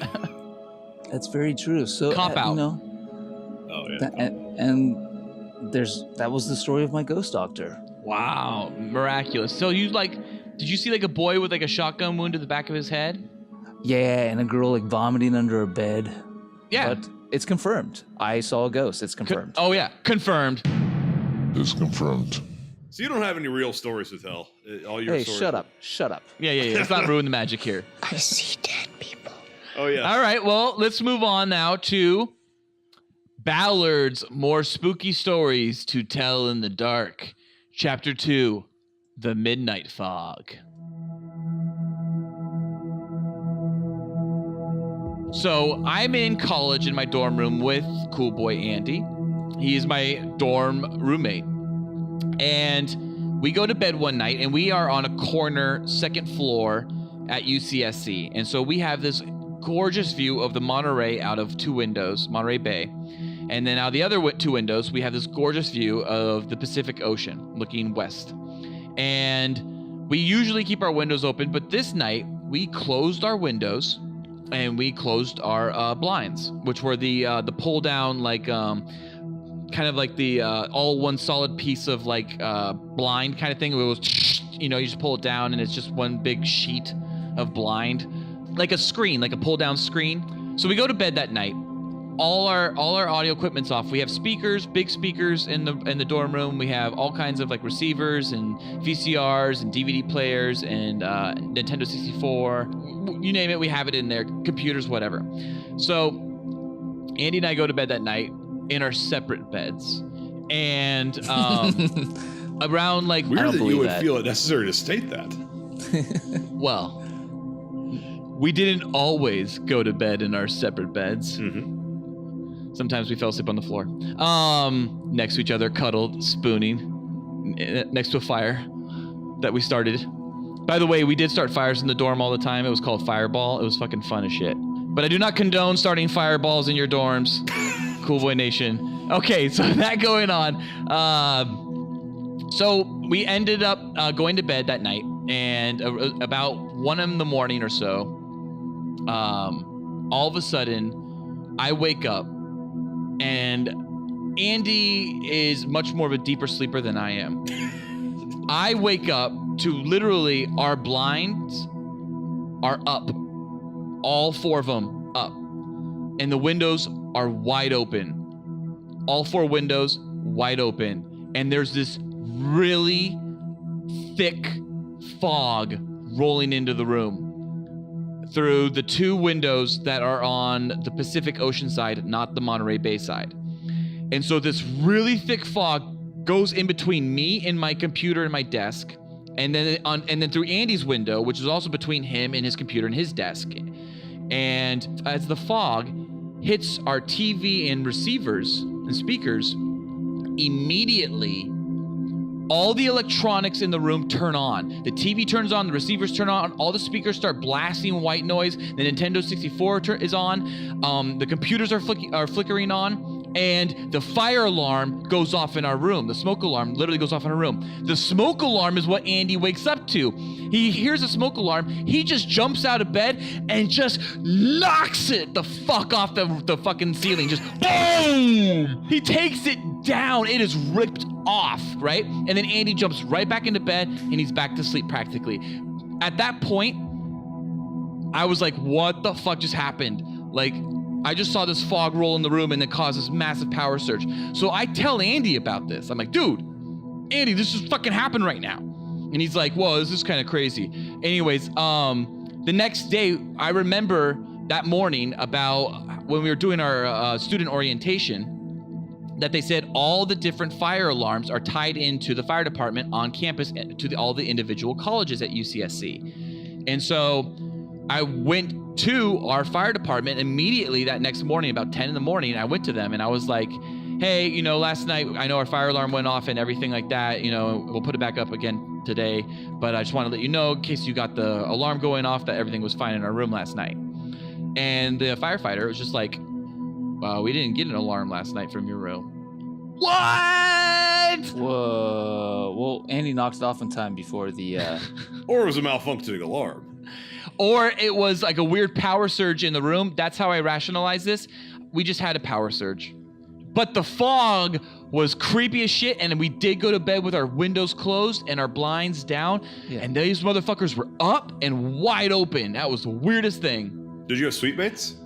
That's very true. So Cop out. Oh yeah. That was the story of my ghost doctor. Wow, miraculous. So did you see like a boy with like a shotgun wound to the back of his head? Yeah, and a girl like vomiting under a bed. Yeah. But it's confirmed. I saw a ghost. It's confirmed. Oh yeah, confirmed. It's confirmed. So you don't have any real stories to tell. All your stories. Shut up. Yeah. Let's not ruin the magic here. I see dead people. Oh yeah. All right, well, let's move on now to Ballard's More Spooky Stories to Tell in the Dark. Chapter 2, The Midnight Fog. So I'm in college in my dorm room with cool boy Andy. He's my dorm roommate. And we go to bed one night, and we are on a corner, second floor at UCSC. And so we have this gorgeous view of the Monterey out of two windows, Monterey Bay. And then out the other two windows, we have this gorgeous view of the Pacific Ocean looking west. And we usually keep our windows open, but this night we closed our windows and we closed our blinds, which were the pull down, like kind of like the all one solid piece of like blind kind of thing. It was, you just pull it down and it's just one big sheet of blind, like a screen, like a pull down screen. So we go to bed that night. All our audio equipment's off. We have speakers, big speakers in the dorm room. We have all kinds of like receivers and VCRs and DVD players and Nintendo 64. You name it, we have it in there. Computers, whatever. So Andy and I go to bed that night in our separate beds, and around like weird that you would feel it necessary to state that. Well, we didn't always go to bed in our separate beds. Mm-hmm. Sometimes we fell asleep on the floor, next to each other, cuddled, spooning, next to a fire that we started. By the way, we did start fires in the dorm all the time. It was called Fireball. It was fucking fun as shit. But I do not condone starting fireballs in your dorms, Cool Boy Nation. Okay, so that going on. So we ended up going to bed that night, and about 1 in the morning or so, all of a sudden, I wake up. And Andy is much more of a deeper sleeper than I am. I wake up to literally our blinds are up. All 4 of them up. And the windows are wide open. All 4 windows wide open. And there's this really thick fog rolling into the room through the 2 windows that are on the Pacific Ocean side, not the Monterey Bay side. And so this really thick fog goes in between me and my computer and my desk, and then through Andy's window, which is also between him and his computer and his desk. And as the fog hits our TV and receivers and speakers, immediately all the electronics in the room turn on. The TV turns on, the receivers turn on, all the speakers start blasting white noise. The Nintendo 64 is on. The computers are flickering on, and the fire alarm goes off in our room. The smoke alarm literally goes off in our room. The smoke alarm is what Andy wakes up to. He hears a smoke alarm. He just jumps out of bed and just knocks it the fuck off the fucking ceiling. Just boom! He takes it down. It is ripped off, right? And then Andy jumps right back into bed and he's back to sleep practically. At that point, I was like, what the fuck just happened? Like, I just saw this fog roll in the room and it caused this massive power surge. So I tell Andy about this. I'm like, dude, Andy, this just fucking happened right now. And he's like, whoa, this is kind of crazy. Anyways, the next day, I remember that morning about when we were doing our student orientation, that they said all the different fire alarms are tied into the fire department on campus to all the individual colleges at UCSC. And so I went to our fire department immediately that next morning, about 10 in the morning. I went to them and I was like, hey, last night I know our fire alarm went off and everything like that. We'll put it back up again today, but I just want to let you know in case you got the alarm going off that everything was fine in our room last night. And the firefighter was just like, we didn't get an alarm last night from your room. What? Whoa. Well, Andy knocked it off in time before the... Or it was a malfunctioning alarm. Or it was like a weird power surge in the room. That's how I rationalize this. We just had a power surge. But the fog was creepy as shit, and we did go to bed with our windows closed and our blinds down, and these motherfuckers were up and wide open. That was the weirdest thing. Did you have suite mates?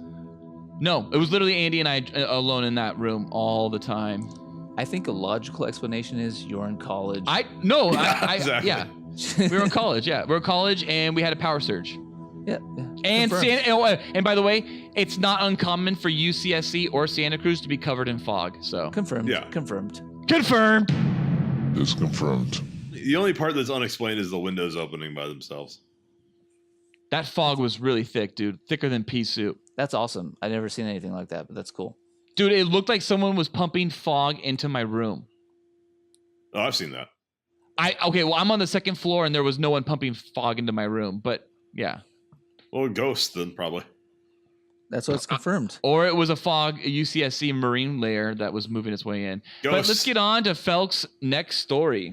No, it was literally Andy and I alone in that room all the time. I think a logical explanation is you're in college. Exactly. Yeah. We were in college, yeah. We were in college, and we had a power surge. Yeah. And and by the way, it's not uncommon for UCSC or Santa Cruz to be covered in fog. So confirmed. Yeah. Confirmed. Is confirmed. The only part that's unexplained is the windows opening by themselves. That fog was really thick, dude. Thicker than pea soup. That's awesome. I've never seen anything like that, but that's cool. Dude, it looked like someone was pumping fog into my room. Oh, I've seen that. Well, I'm on the second floor and there was no one pumping fog into my room, but yeah. Well, a ghost then probably. That's what's confirmed. Or it was a UCSC marine layer that was moving its way in. Ghosts. But let's get on to Felk's next story.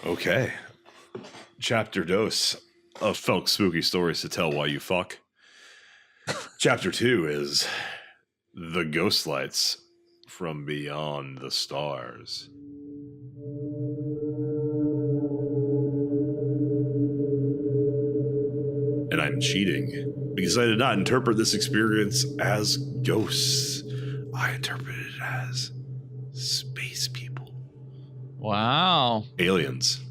Okay. Chapter dose of Felk's spooky stories to tell why you fuck. Chapter 2 is the ghost lights from beyond the stars. And I'm cheating because I did not interpret this experience as ghosts. I interpreted it as space people. Wow. Aliens.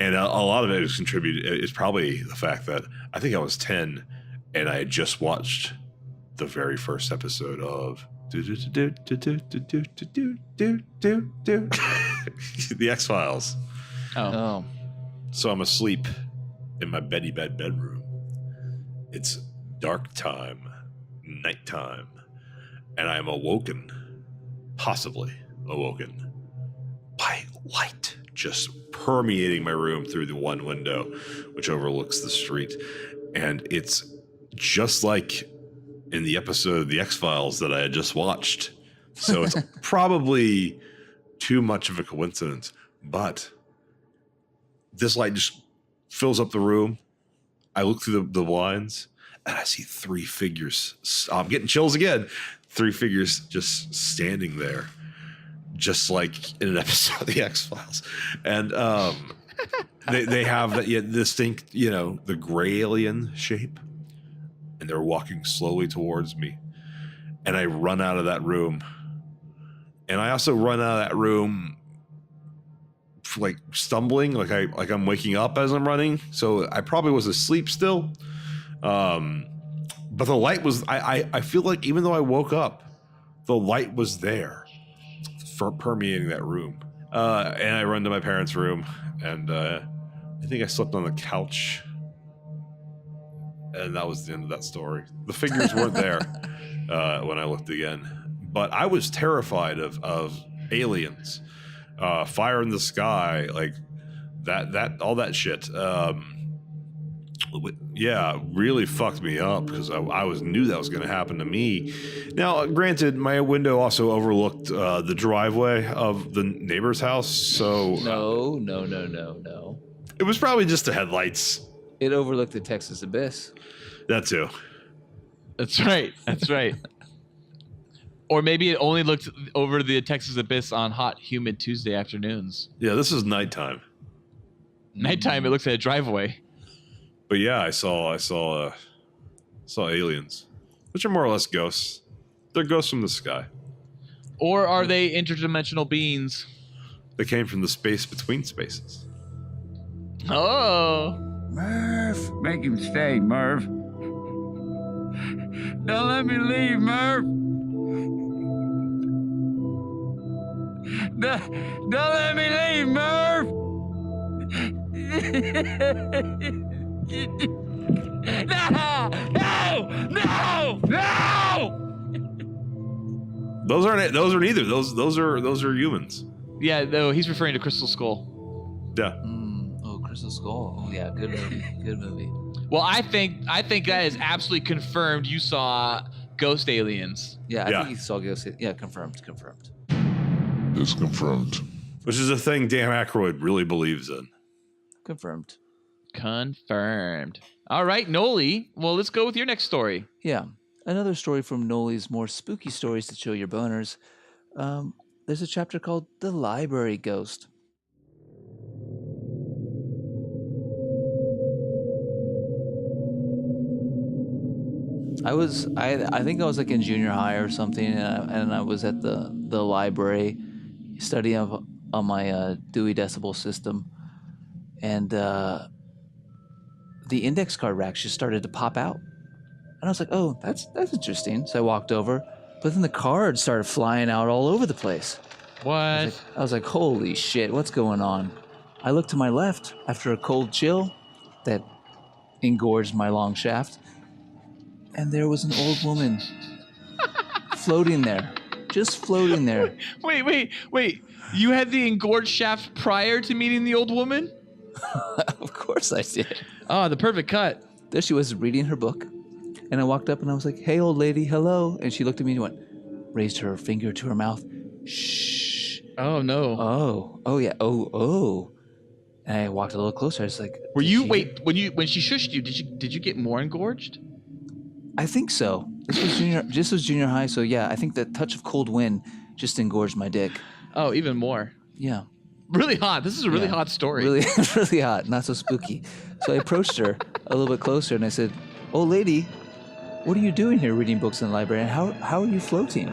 And a lot of it is contributed. It's probably the fact that I think I was 10 and I had just watched the very first episode of The X-Files. Oh. So I'm asleep in my bedroom. It's dark time, nighttime, and I am possibly awoken by light just permeating my room through the one window, which overlooks the street. And it's just like in the episode of The X-Files that I had just watched. So it's probably too much of a coincidence, but this light just fills up the room. I look through the blinds and I see 3 figures. I'm getting chills again. 3 figures just standing there, just like in an episode of The X-Files. And they have that distinct, the gray alien shape. And they're walking slowly towards me. And I run out of that room. And I also run out of that room like stumbling, like I'm waking up as I'm running. So I probably was asleep still. But the light was, I feel like even though I woke up, the light was there for permeating that room. And I run to my parents' room and I think I slept on the couch. And that was the end of that story. The figures weren't there when I looked again. But I was terrified of aliens. Fire in the sky, like that all that shit. Really fucked me up because I knew that was going to happen to me. Now, granted, my window also overlooked the driveway of the neighbor's house, so No. it was probably just the headlights. It overlooked the Texas abyss. That too. That's right. Or maybe it only looked over the Texas abyss on hot, humid Tuesday afternoons. Yeah, this is nighttime. Nighttime, it looks at a driveway. But yeah, I saw aliens, which are more or less ghosts. They're ghosts from the sky. Or are they interdimensional beings? They came from the space between spaces. Oh. Murph, make him stay, Murph. Don't let me leave, Murph. Don't let me leave, Murph. No! Those aren't either. Those are humans. Yeah, though he's referring to Crystal Skull. Yeah. Crystal Skull. Oh yeah, good movie. Well, I think that is absolutely confirmed. You saw ghost aliens. Yeah, I think he saw ghost. Yeah, confirmed. It's confirmed. Which is a thing Dan Aykroyd really believes in. Confirmed. All right, Noli. Well, let's go with your next story. Yeah, another story from Noli's more spooky stories to chill your boners. There's a chapter called The Library Ghost. I think I was like in junior high or something, and I was at the library studying on my Dewey Decimal System, and the index card racks just started to pop out, and I was like, "Oh, that's interesting." So I walked over, but then the cards started flying out all over the place. What? I was like, "Holy shit, what's going on?" I looked to my left after a cold chill that engorged my long shaft. and there was an old woman floating there. Just floating there. Wait. You had the engorged shaft prior to meeting the old woman? Of course I did. Oh, the perfect cut. There she was reading her book. And I walked up and I was like, hey, old lady, hello. And she looked at me and raised her finger to her mouth. Shh. Oh, no. Oh, yeah. Oh. And I walked a little closer. I was like, when she shushed you, did you get more engorged? I think so. This was junior high. So yeah, I think the touch of cold wind just engorged my dick. Oh, even more. Yeah. Really hot. This is a really hot story. Really, really hot. Not so spooky. So I approached her a little bit closer and I said, "Old lady, what are you doing here reading books in the library? And how are you floating?"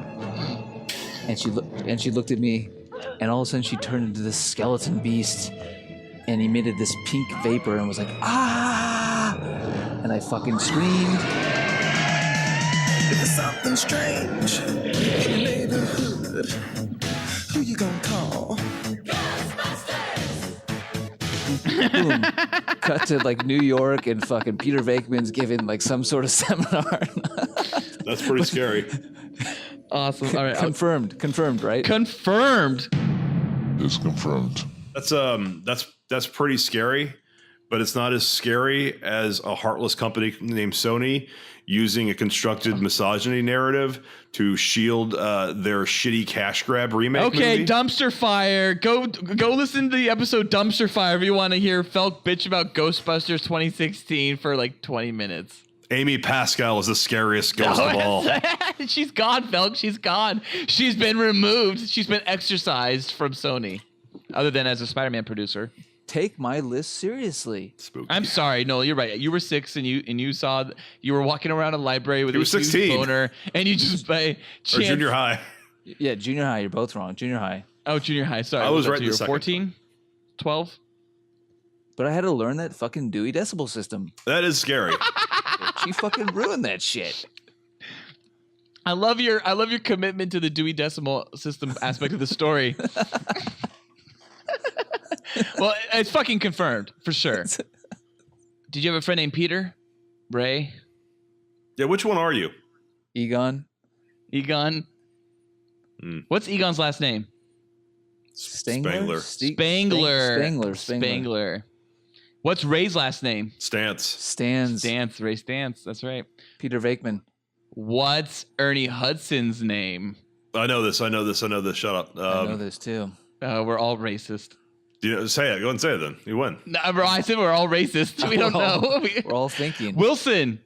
And she looked at me, and all of a sudden she turned into this skeleton beast and emitted this pink vapor and was like, "Ah!" And I fucking screamed. There's something strange in the neighborhood. Who you gonna call? Boom. Cut to like New York, and fucking Peter Venkman's giving like some sort of seminar. That's pretty scary. Awesome. All right. Confirmed, right? Confirmed. It's confirmed. That's pretty scary, but it's not as scary as a heartless company named Sony using a constructed misogyny narrative to shield their shitty cash grab remake. Okay, movie. Dumpster Fire. Go listen to the episode Dumpster Fire if you want to hear Felk bitch about Ghostbusters 2016 for like 20 minutes. Amy Pascal is the scariest ghost of all. She's gone, Felk. She's gone. She's been removed. She's been exorcised from Sony, other than as a Spider-Man producer. Take my list seriously. Spooky. I'm sorry. No, you're right. You were 6 and you were walking around a library with a 16 boner, and you just by chance. Or junior high. Yeah, junior high. You're both wrong. Junior high. Oh, junior high. Sorry. I was right. You were 14, 12. But I had to learn that fucking Dewey Decimal System. That is scary. She fucking ruined that shit. I love your commitment to the Dewey Decimal System aspect of the story. Well, it's fucking confirmed for sure. Did you have a friend named Peter? Ray? Yeah, which one are you? Egon. What's Egon's last name? Spangler. Spangler. What's Ray's last name? Stance. Ray Stance. That's right. Peter Venkman. What's Ernie Hudson's name? I know this. Shut up. I know this too. We're all racist. Say it. Go and say it then. You win. No, bro, I said we're all racist. We don't know. We're all thinking. Winston.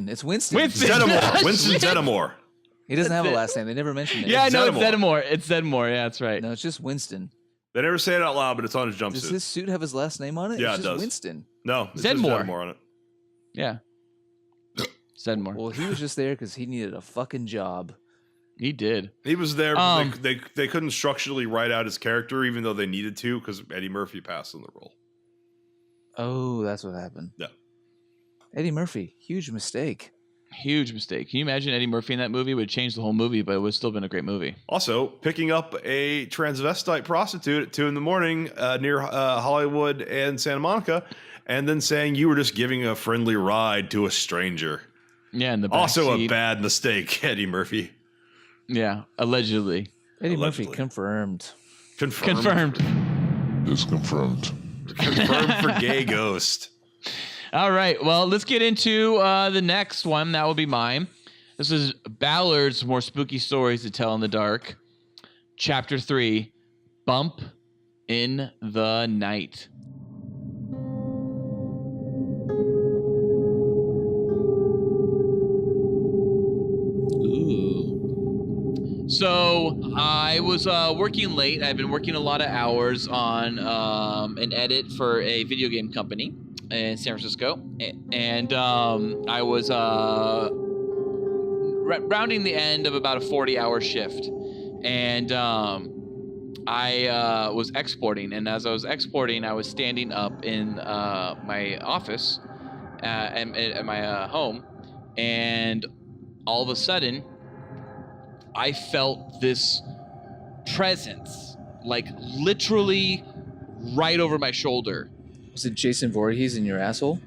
It's Winston. Zeddemore. Winston Zeddemore. He doesn't have a last name. They never mentioned it. Yeah, no, it's Zeddemore. It's Zeddemore. Yeah, that's right. No, it's just Winston. They never say it out loud, but it's on his jumpsuit. Does his suit have his last name on it? Yeah, it's it just does. Winston. No, it's Zeddemore. Zeddemore on it. Yeah. Zeddemore. Well, he was just there because he needed a fucking job. He did. He was there, but they couldn't structurally write out his character, even though they needed to, because Eddie Murphy passed on the role. Oh, that's what happened. Yeah. Eddie Murphy, huge mistake. Huge mistake. Can you imagine Eddie Murphy in that movie? It would change the whole movie, but it would still been a great movie. Also, picking up a transvestite prostitute at 2 a.m. Near Hollywood and Santa Monica, and then saying you were just giving a friendly ride to a stranger. Yeah, in the backseat. Also a bad mistake, Eddie Murphy. Yeah, allegedly. Eddie Murphy confirmed. Confirmed. It's confirmed. Confirmed for gay ghost. All right, well, let's get into the next one. That will be mine. This is Ballard's More Spooky Stories to Tell in the Dark. Chapter 3, Bump in the Night. So I was working late. I've been working a lot of hours on an edit for a video game company in San Francisco, and I was rounding the end of about a 40-hour shift, and I was exporting. And as I was exporting, I was standing up in my office at my home, and all of a sudden, I felt this presence, like literally right over my shoulder. Was it Jason Voorhees in your asshole?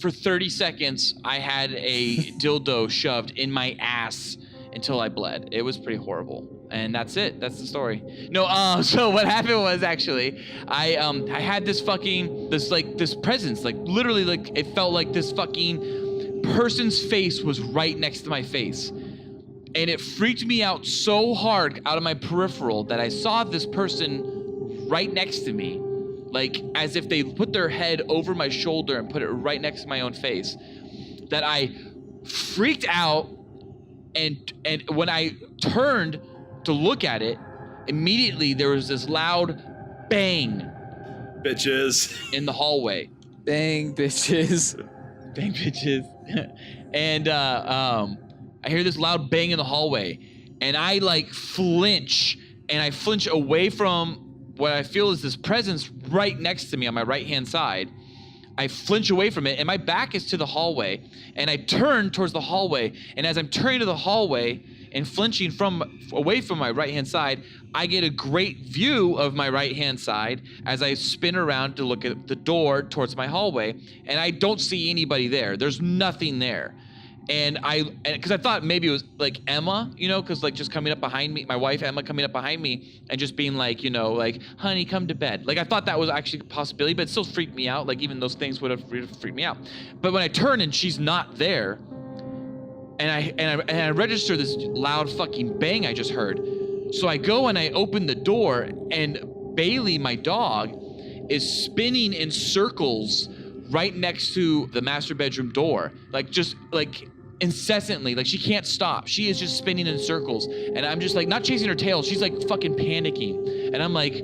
for 30 seconds, I had a dildo shoved in my ass until I bled. It was pretty horrible. And that's it. That's the story. No, so what happened was actually, I had this presence, like literally, like it felt like this fucking person's face was right next to my face. And it freaked me out so hard out of my peripheral that I saw this person right next to me, like as if they put their head over my shoulder and put it right next to my own face, that I freaked out. And when I turned to look at it, immediately there was this loud bang. Bitches. In the hallway. Bang, bitches. Bang, bitches. And I hear this loud bang in the hallway. And I like flinch. And I flinch away from what I feel is this presence right next to me on my right-hand side. I flinch away from it, and my back is to the hallway, and I turn towards the hallway, and as I'm turning to the hallway and flinching away from my right-hand side, I get a great view of my right-hand side as I spin around to look at the door towards my hallway, and I don't see anybody there. There's nothing there. And because I thought maybe it was like Emma, because like just coming up behind me, my wife Emma coming up behind me and just being like, like, honey, come to bed. Like I thought that was actually a possibility, but it still freaked me out. Like even those things would have freaked me out. But when I turn and she's not there, and I register this loud fucking bang I just heard. So I go and I open the door, and Bailey, my dog, is spinning in circles right next to the master bedroom door, like just like incessantly, like she can't stop. She is just spinning in circles, and I'm just like not chasing her tail. She's like fucking panicking, and I'm like,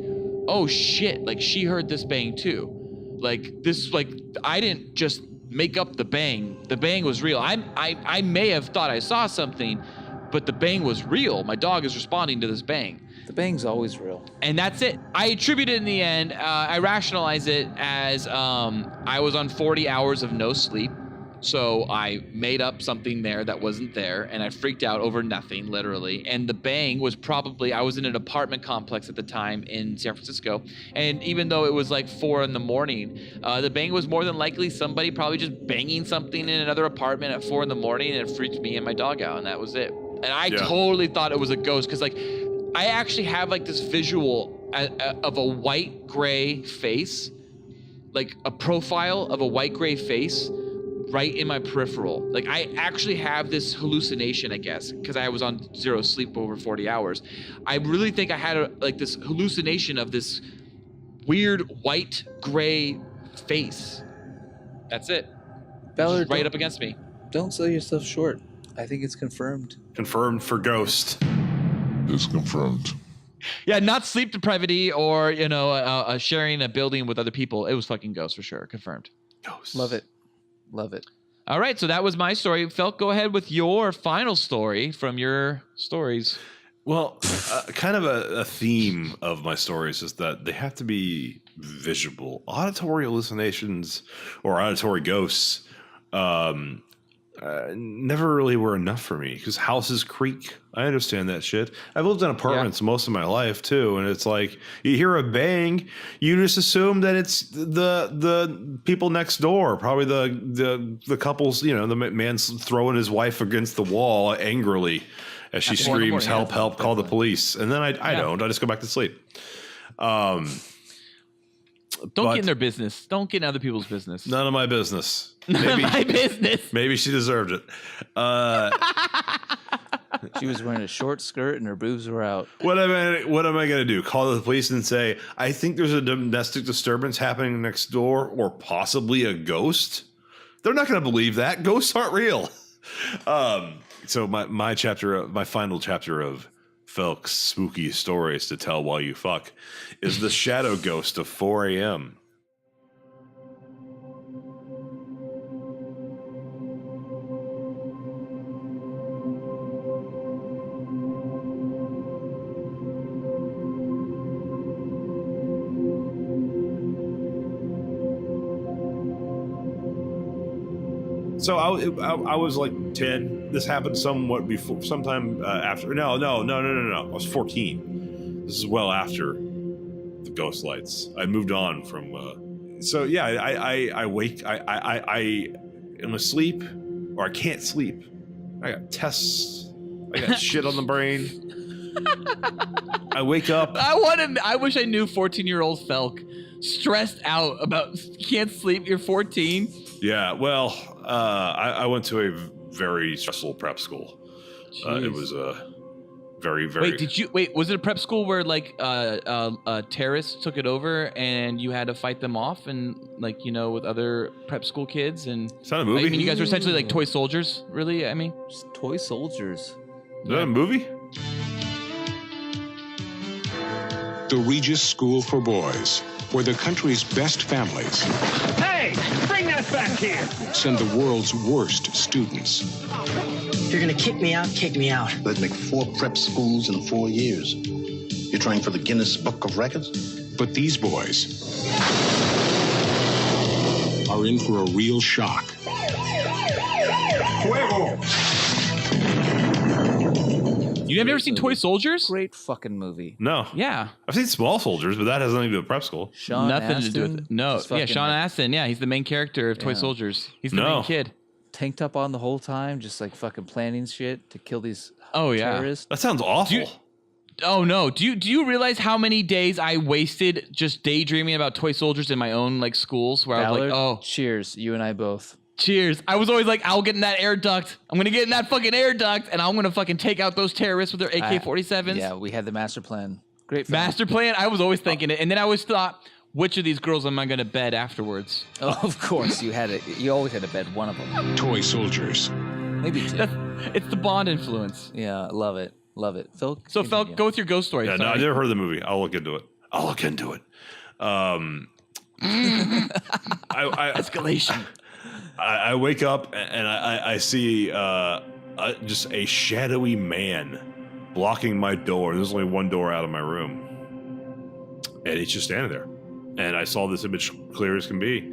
oh shit, like she heard this bang too. Like this, like I didn't just make up the bang. The bang was real. I may have thought I saw something, but the bang was real. My dog is responding to this bang. The bang's always real. And that's it. I attribute it in the end. I rationalize it as I was on 40 hours of no sleep. So I made up something there that wasn't there, and I freaked out over nothing, literally. And the bang was probably, I was in an apartment complex at the time in San Francisco, and even though it was like 4 a.m, the bang was more than likely somebody probably just banging something in another apartment at 4 a.m, and it freaked me and my dog out, and that was it. And I totally thought it was a ghost, because like I actually have like this visual of a white gray face, like a profile of a white gray face right in my peripheral. Like I actually have this hallucination, I guess, because I was on zero sleep over 40 hours. I really think I had this hallucination of this weird white gray face. That's it. Ballard, right up against me. Don't sell yourself short. I think it's confirmed. Confirmed for ghost. It's confirmed. Yeah, not sleep deprivity or sharing a building with other people. It was fucking ghost for sure. Confirmed. Ghost. Love it. Love it. All right, so that was my story. Felk, go ahead with your final story from your stories. Well, kind of a theme of my stories is that they have to be visual. Auditory hallucinations or auditory ghosts never really were enough for me, because houses creak. I understand that shit. I've lived in apartments most of my life too, and it's like you hear a bang, you just assume that it's the people next door, probably the couples. The man's throwing his wife against the wall angrily as she screams, "Help! Help! Call the police!" And then I don't. I just go back to sleep. Don't get in their business. Don't get in other people's business. None of my business. None of my business. Maybe she deserved it. She was wearing a short skirt and her boobs were out. What am I going to do? Call the police and say, I think there's a domestic disturbance happening next door, or possibly a ghost? They're not going to believe that. Ghosts aren't real. So my final chapter of Felk's spooky stories to tell while you fuck is the shadow ghost of 4 a.m. So I was like 10. This happened somewhat before, sometime after. No. I was 14. This is well after the ghost lights. I moved on from. So yeah, I wake. I am asleep or I can't sleep. I got tests. I got shit on the brain. I wake up. I wish I knew 14-year-old Felk stressed out about can't sleep. You're 14. Yeah, well, I went to a very stressful prep school. It was a very, very. Was it a prep school where like terrorists took it over and you had to fight them off and like with other prep school kids and? Is that a movie? I mean, you guys were essentially like toy soldiers, really. I mean, just toy soldiers. Is that a movie? The Regis School for Boys, where the country's best families. Hey, bring that back here. Send the world's worst students. If you're gonna kick me out, kick me out. They'd make 4 prep schools in 4 years. You're trying for the Guinness Book of Records? But these boys are in for a real shock. Fuego. You have never seen Toy Soldiers? Great fucking movie. No. Yeah. I've seen Small Soldiers, but that has nothing to do with prep school. Nothing to do with it. No. Yeah, Sean Astin. Yeah, he's the main character of Toy Soldiers. He's the main kid. Tank top on the whole time, just like fucking planning shit to kill these terrorists. That sounds awful. Oh no! Do you realize how many days I wasted just daydreaming about Toy Soldiers in my own like schools where I was like, oh, cheers, you and I both. Cheers. I was always like, I'll get in that air duct. I'm gonna get in that fucking air duct, and I'm gonna fucking take out those terrorists with their AK-47s. Yeah, we had the master plan. Great film. Master plan. I was always thinking it, and then I always thought, which of these girls am I gonna bed afterwards? Oh, of course, you had it. You always had to bed one of them. Toy Soldiers. Maybe 2. It's the Bond influence. Yeah, love it. Love it. Phil? So, Phil, go with your ghost story. Yeah, no, I never heard of the movie. I'll look into it. Escalation. I wake up and I see just a shadowy man blocking my door. There's only one door out of my room. And he's just standing there. And I saw this image clear as can be.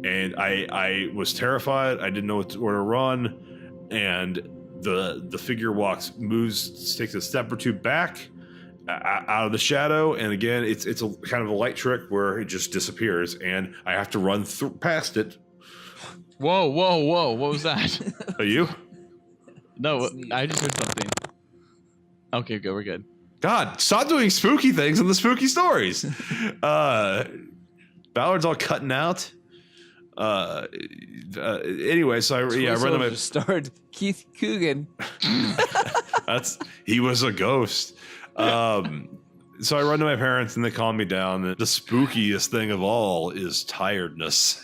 And I was terrified. I didn't know where to run. And the figure moves, takes a step or two back out of the shadow. And again, it's a kind of a light trick where it just disappears. And I have to run past it. Whoa. What was that? Are you? No, I just heard something. Okay, good. We're good. God, stop doing spooky things in the spooky stories. Ballard's all cutting out. Anyway, so I run to my starred Keith Coogan. He was a ghost. So I run to my parents and they calm me down. The spookiest thing of all is tiredness.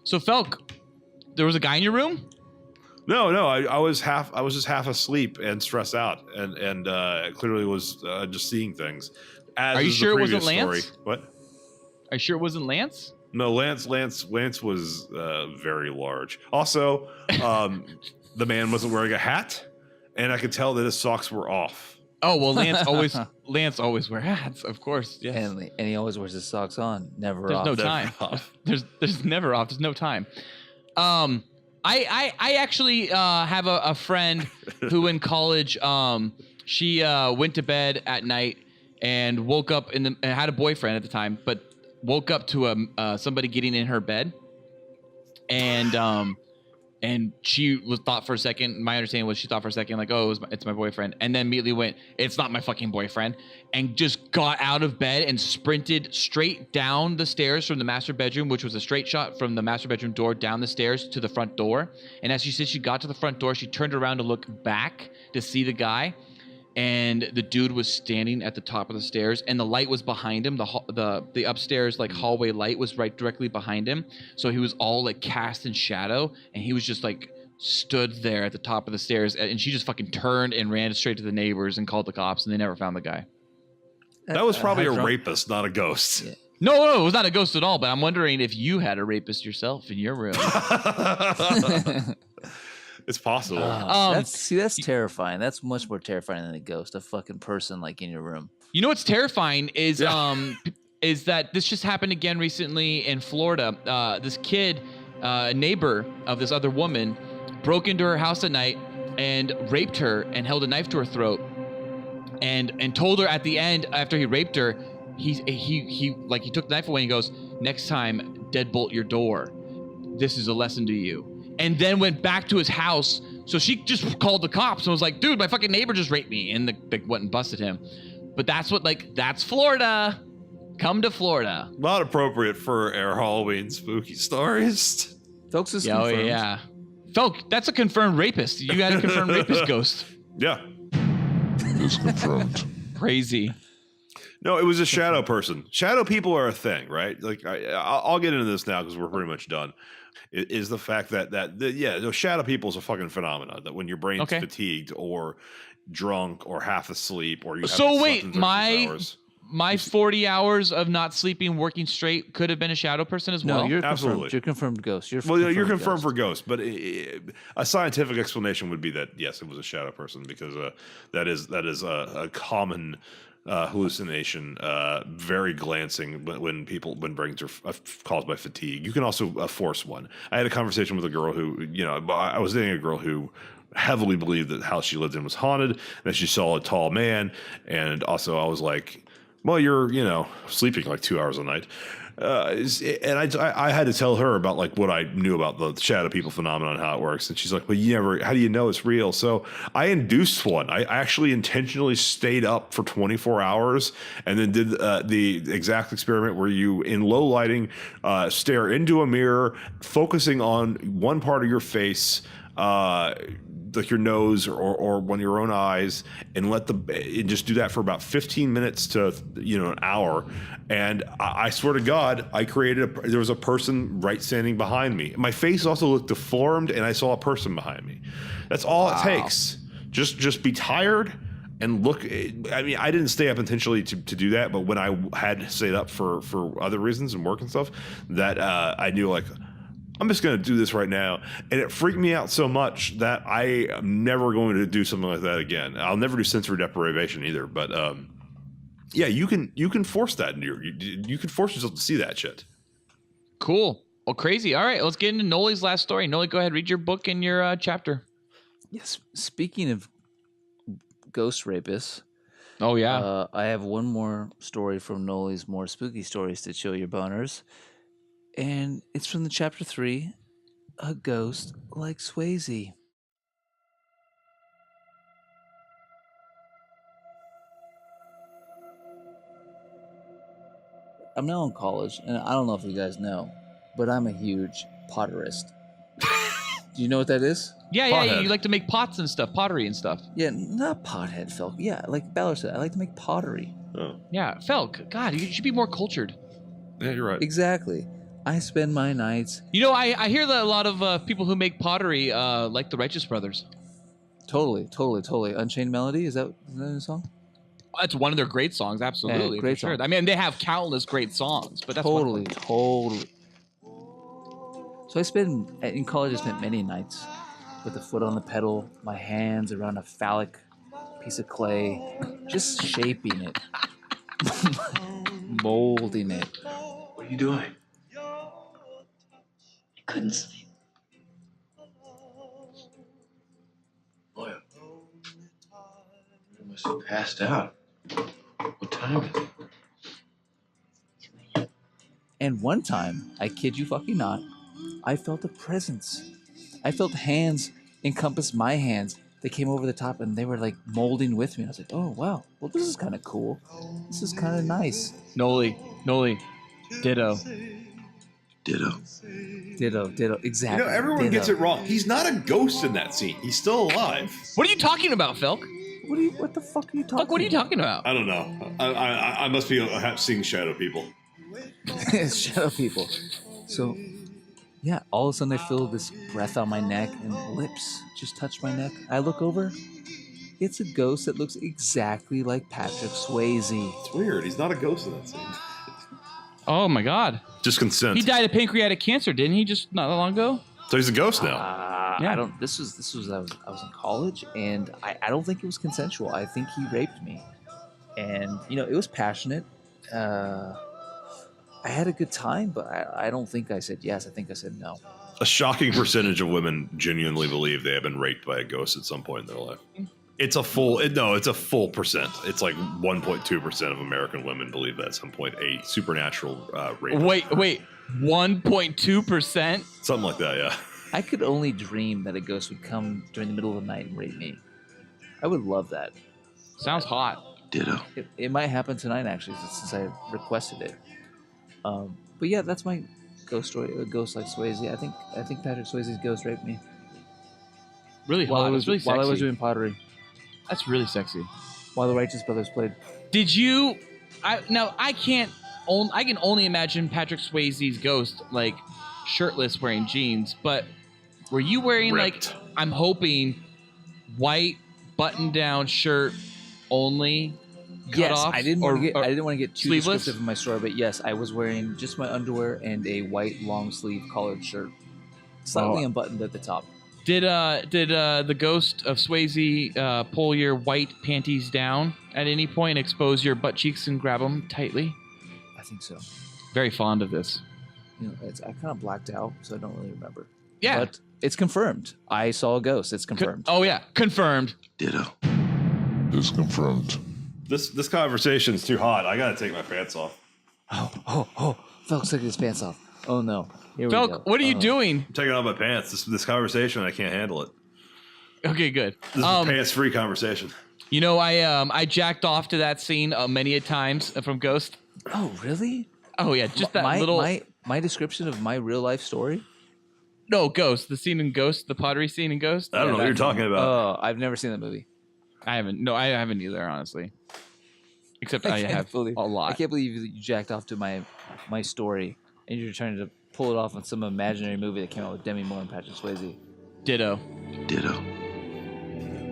So Felk, there was a guy in your room? No, I was just half asleep and stressed out, and clearly was just seeing things. Are you sure it wasn't Lance? Story. What? Are you sure it wasn't Lance? No, Lance was very large. Also, the man wasn't wearing a hat, and I could tell that his socks were off. Oh well, Lance always wears hats, of course. Yes. And he always wears his socks on, never There's off. No time. There's never off. There's no time. I actually have a friend who in college she went to bed at night and woke up had a boyfriend at the time, but woke up to somebody getting in her bed, and she thought for a second. My understanding was she thought for a second like, oh, it's my boyfriend, and then immediately went, it's not my fucking boyfriend, and just got out of bed and sprinted straight down the stairs from the master bedroom, which was a straight shot from the master bedroom door down the stairs to the front door. And as she said, she got to the front door, she turned around to look back to see the guy, and the dude was standing at the top of the stairs, and the light was behind him. The upstairs like hallway light was right directly behind him, so he was all like cast in shadow, and he was just like stood there at the top of the stairs, and she just fucking turned and ran straight to the neighbors and called the cops, and they never found the guy. That was probably a rapist, not a ghost. Yeah. No, it was not a ghost at all. But I'm wondering if you had a rapist yourself in your room. It's possible. That's terrifying. That's much more terrifying than a ghost. A fucking person like in your room. You know what's terrifying is is that this just happened again recently in Florida. This kid, a neighbor of this other woman, broke into her house at night and raped her and held a knife to her throat, and told her at the end after he raped her, he took the knife away and he goes, next time deadbolt your door. This is a lesson to you. and then went back to his house. So she just called the cops and was like, dude, my fucking neighbor just raped me. And they went and busted him. But that's Florida. Come to Florida. Not appropriate for our Halloween spooky stories. Folks is confirmed. Oh, yeah. Felk, that's a confirmed rapist. You got a confirmed rapist ghost. Yeah. It's confirmed. Crazy. No, it was a shadow person. Shadow people are a thing, right? Like I'll get into this now because we're pretty much done. It is the fact that shadow people is a fucking phenomenon. That when your brain's fatigued or drunk or half asleep or you have my 40 hours of not sleeping, working straight could have been a shadow person as well. No, you're absolutely confirmed. You're confirmed ghost. You're confirmed for ghost, but a scientific explanation would be that yes, it was a shadow person because that is a common hallucination, very glancing when brains are caused by fatigue. You can also force one. I had a conversation with a girl who, I was dating a girl who heavily believed that the house she lived in was haunted, and that she saw a tall man, and also I was like, well, you're, sleeping like 2 hours a night. And I had to tell her about like what I knew about the shadow people phenomenon, how it works. And she's like, well, how do you know it's real? So I induced one. I actually intentionally stayed up for 24 hours and then did the exact experiment where you, in low lighting, stare into a mirror, focusing on one part of your face, like your nose or one of your own eyes, and just do that for about 15 minutes to an hour. And I swear to God, I there was a person standing behind me. My face also looked deformed, and I saw a person behind me. That's all it takes. Just be tired and look. I mean, I didn't stay up intentionally to do that, but when I had stayed up for other reasons and work and stuff, that I knew like, I'm just going to do this right now. And it freaked me out so much that I am never going to do something like that again. I'll never do sensory deprivation either. But you can force that into you can force yourself to see that shit. Cool. Well, crazy. All right, let's get into Noli's last story. Noli, go ahead, read your book and your chapter. Yes. Speaking of ghost rapists. Oh, yeah. I have one more story from Noli's more spooky stories to chill your boners. And it's from the chapter 3, A Ghost Like Swayze. I'm now in college, and I don't know if you guys know, but I'm a huge potterist. Do you know what that is? Yeah, you like to make pots and stuff, pottery and stuff. Yeah, not pothead, Felk. Yeah, like Ballard said, I like to make pottery. Oh. Yeah, Felk, God, you should be more cultured. Yeah, you're right. Exactly. I spend my nights... I hear that a lot of people who make pottery like the Righteous Brothers. Totally. Unchained Melody, is that a song? That's one of their great songs, absolutely. Yeah, great for sure. song. I mean, they have countless great songs, but that's totally. So in college, I spent many nights with a foot on the pedal, my hands around a phallic piece of clay, just shaping it, molding it. What are you doing? I couldn't sleep. Boy, you must have passed out. What time is it? And one time, I kid you fucking not, I felt a presence. I felt hands encompass my hands. They came over the top and they were like molding with me. I was like, oh, wow. Well, this is kind of cool. This is kind of nice. Noli. Ditto. Exactly. Everyone gets it wrong. He's not a ghost in that scene. He's still alive. What are you talking about, Felk? What the fuck are you talking about? What are you talking about? I don't know. I must be seeing shadow people. Shadow people. So, yeah, all of a sudden I feel this breath on my neck and lips just touch my neck. I look over. It's a ghost that looks exactly like Patrick Swayze. It's weird. He's not a ghost in that scene. Oh my God! Just consent. He died of pancreatic cancer, didn't he? Just not that long ago. So he's a ghost now. Yeah. I don't. This was I was in college, and I don't think it was consensual. I think he raped me, and it was passionate. I had a good time, but I don't think I said yes. I think I said no. A shocking percentage of women genuinely believe they have been raped by a ghost at some point in their life. It's a full percent. It's like 1.2% of American women believe that at some point a supernatural rape. Wait, 1.2%? Something like that, yeah. I could only dream that a ghost would come during the middle of the night and rape me. I would love that. Sounds hot. Ditto. It might happen tonight, actually, since I requested it. But yeah, that's my ghost story. A ghost like Swayze. I think Patrick Swayze's ghost raped me. Really hot. While I was sexy. doing pottery. That's really sexy. While the Righteous Brothers played. Did you? I can only imagine Patrick Swayze's ghost like shirtless, wearing jeans. But were you wearing Ripped. like? I'm hoping white button-down shirt only. Yes, off, I didn't want to get too sleeveless? descriptive in my story, but yes, I was wearing just my underwear and a white long sleeve collared shirt, slightly unbuttoned at the top. Did the ghost of Swayze pull your white panties down at any point, expose your butt cheeks, and grab them tightly? I think so. Very fond of this. I kind of blacked out, so I don't really remember. Yeah, but it's confirmed. I saw a ghost. It's confirmed. Oh yeah, confirmed. Ditto. It's confirmed. This conversation's too hot. I gotta take my pants off. Oh! Felk's taking his pants off. Oh no! Here we go. Felk, what are you doing? I'm taking off my pants. This conversation, I can't handle it. Okay, good. This is a pants-free conversation. You know, I jacked off to that scene many a times from Ghost. Oh really? Oh yeah, just that little. My description of my real life story. No, Ghost. The scene in Ghost, the pottery scene in Ghost. I don't know what you're talking about. Oh, I've never seen that movie. I haven't. No, I haven't either, honestly. Except I have a lot. I can't believe you jacked off to my story, and you're trying to pull it off on some imaginary movie that came out with Demi Moore and Patrick Swayze. Ditto.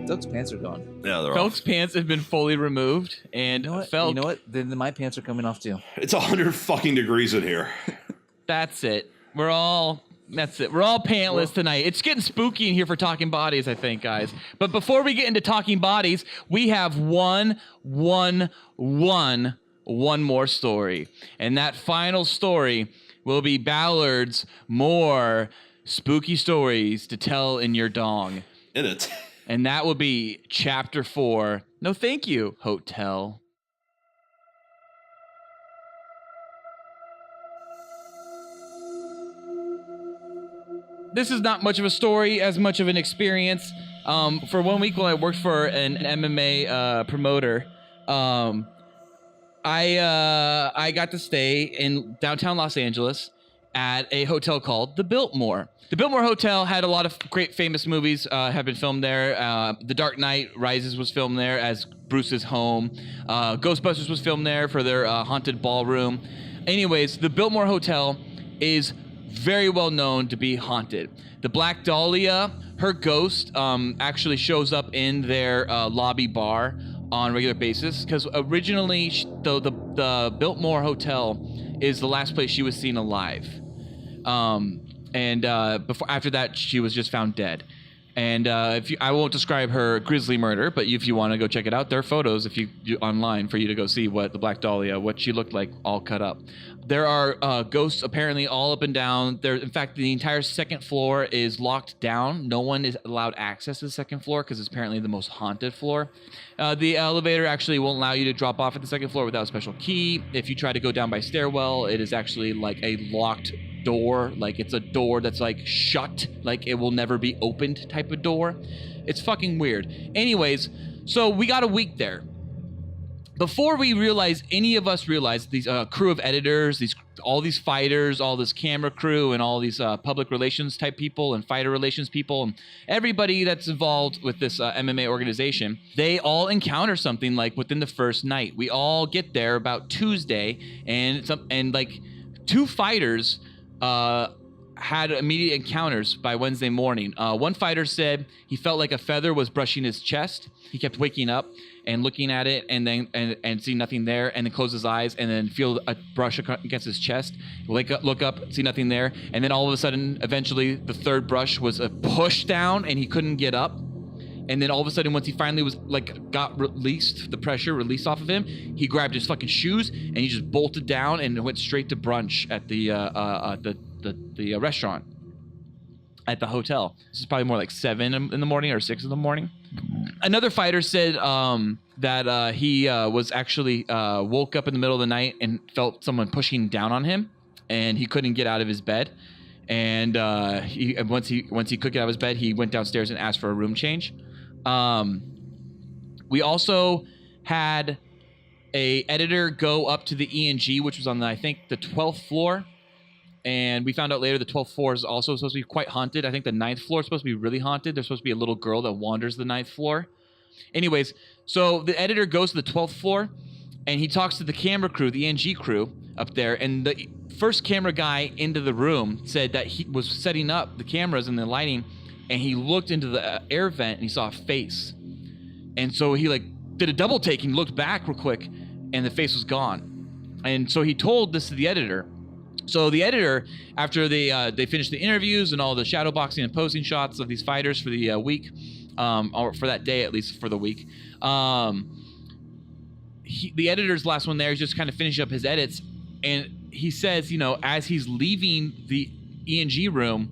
Felk's pants are gone. Yeah, they're Felk's pants have been fully removed, and You know what? Felk. You know what? Then my pants are coming off too. It's 100 fucking degrees in here. That's it. That's it. We're all pantless tonight. It's getting spooky in here for Talking Bodies, I think, guys. But before we get into Talking Bodies, we have one more story. And that final story will be Ballard's more spooky stories to tell in your dong. In it. And that will be Chapter 4. No, thank you, Hotel. This is not much of a story, as much of an experience. For 1 week while I worked for an MMA promoter, I got to stay in downtown Los Angeles at a hotel called the Biltmore. The Biltmore Hotel had a lot of great famous movies have been filmed there. The Dark Knight Rises was filmed there as Bruce's home. Ghostbusters was filmed there for their haunted ballroom. Anyways, the Biltmore Hotel is very well known to be haunted. The Black Dahlia, her ghost, actually shows up in their lobby ar on a regular basis, because originally the Biltmore Hotel is the last place she was seen alive. After that, she was just found dead. And I won't describe her grisly murder, but if you want to go check it out, there are photos online for you to go see what the Black Dahlia, what she looked like, all cut up. There are ghosts apparently all up and down. In fact, the entire second floor is locked down. No one is allowed access to the second floor because it's apparently the most haunted floor. The elevator actually won't allow you to drop off at the second floor without a special key. If you try to go down by stairwell, it is actually like a locked door. Like it's a door that's like shut, like it will never be opened type of door. It's fucking weird. Anyways, so we got a week there. Before any of us realized, these crew of editors, all these fighters, all this camera crew, and all these public relations type people and fighter relations people, and everybody that's involved with this MMA organization, they all encounter something like within the first night. We all get there about Tuesday, and like two fighters had immediate encounters by Wednesday morning. One fighter said he felt like a feather was brushing his chest. He kept waking up and looking at it and then see nothing there, and then close his eyes and then feel a brush against his chest. Look up, see nothing there, and then all of a sudden, eventually, the third brush was a push down and he couldn't get up. And then all of a sudden, once he finally got released, the pressure released off of him, he grabbed his fucking shoes and he just bolted down and went straight to brunch at the restaurant at the hotel. This is probably more like 7 in the morning or 6 in the morning. Another fighter said that he was actually woke up in the middle of the night and felt someone pushing down on him, and he couldn't get out of his bed. And once he could get out of his bed, he went downstairs and asked for a room change. We also had a editor go up to the E&G, which was on I think the 12th floor. And we found out later the 12th floor is also supposed to be quite haunted. I think the 9th floor is supposed to be really haunted. There's supposed to be a little girl that wanders the 9th floor. Anyways, so the editor goes to the 12th floor, and he talks to the camera crew, the E&G crew up there. And the first camera guy into the room said that he was setting up the cameras and the lighting, and he looked into the air vent, and he saw a face. And so he like did a double take and looked back real quick, and the face was gone. And so he told this to the editor. So the editor, after they finished the interviews and all the shadow boxing and posing shots of these fighters for the week, or for that day at least for the week, the editor's last one there is just kind of finishing up his edits, and he says, as he's leaving the E&G room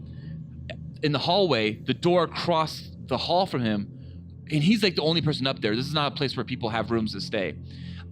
in the hallway, the door across the hall from him, and he's like the only person up there. This is not a place where people have rooms to stay.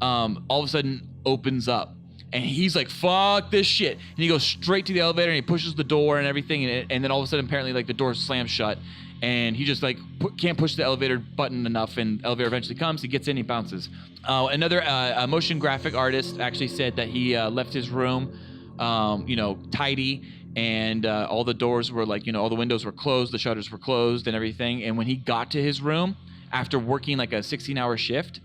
All of a sudden opens up. And he's like, fuck this shit. And he goes straight to the elevator and he pushes the door and everything. And then all of a sudden, apparently, like the door slams shut. And he just like can't push the elevator button enough. And the elevator eventually comes. He gets in, he bounces. Another motion graphic artist actually said that he left his room, tidy. And all the doors were like, all the windows were closed. The shutters were closed and everything. And when he got to his room, after working like a 16-hour shift,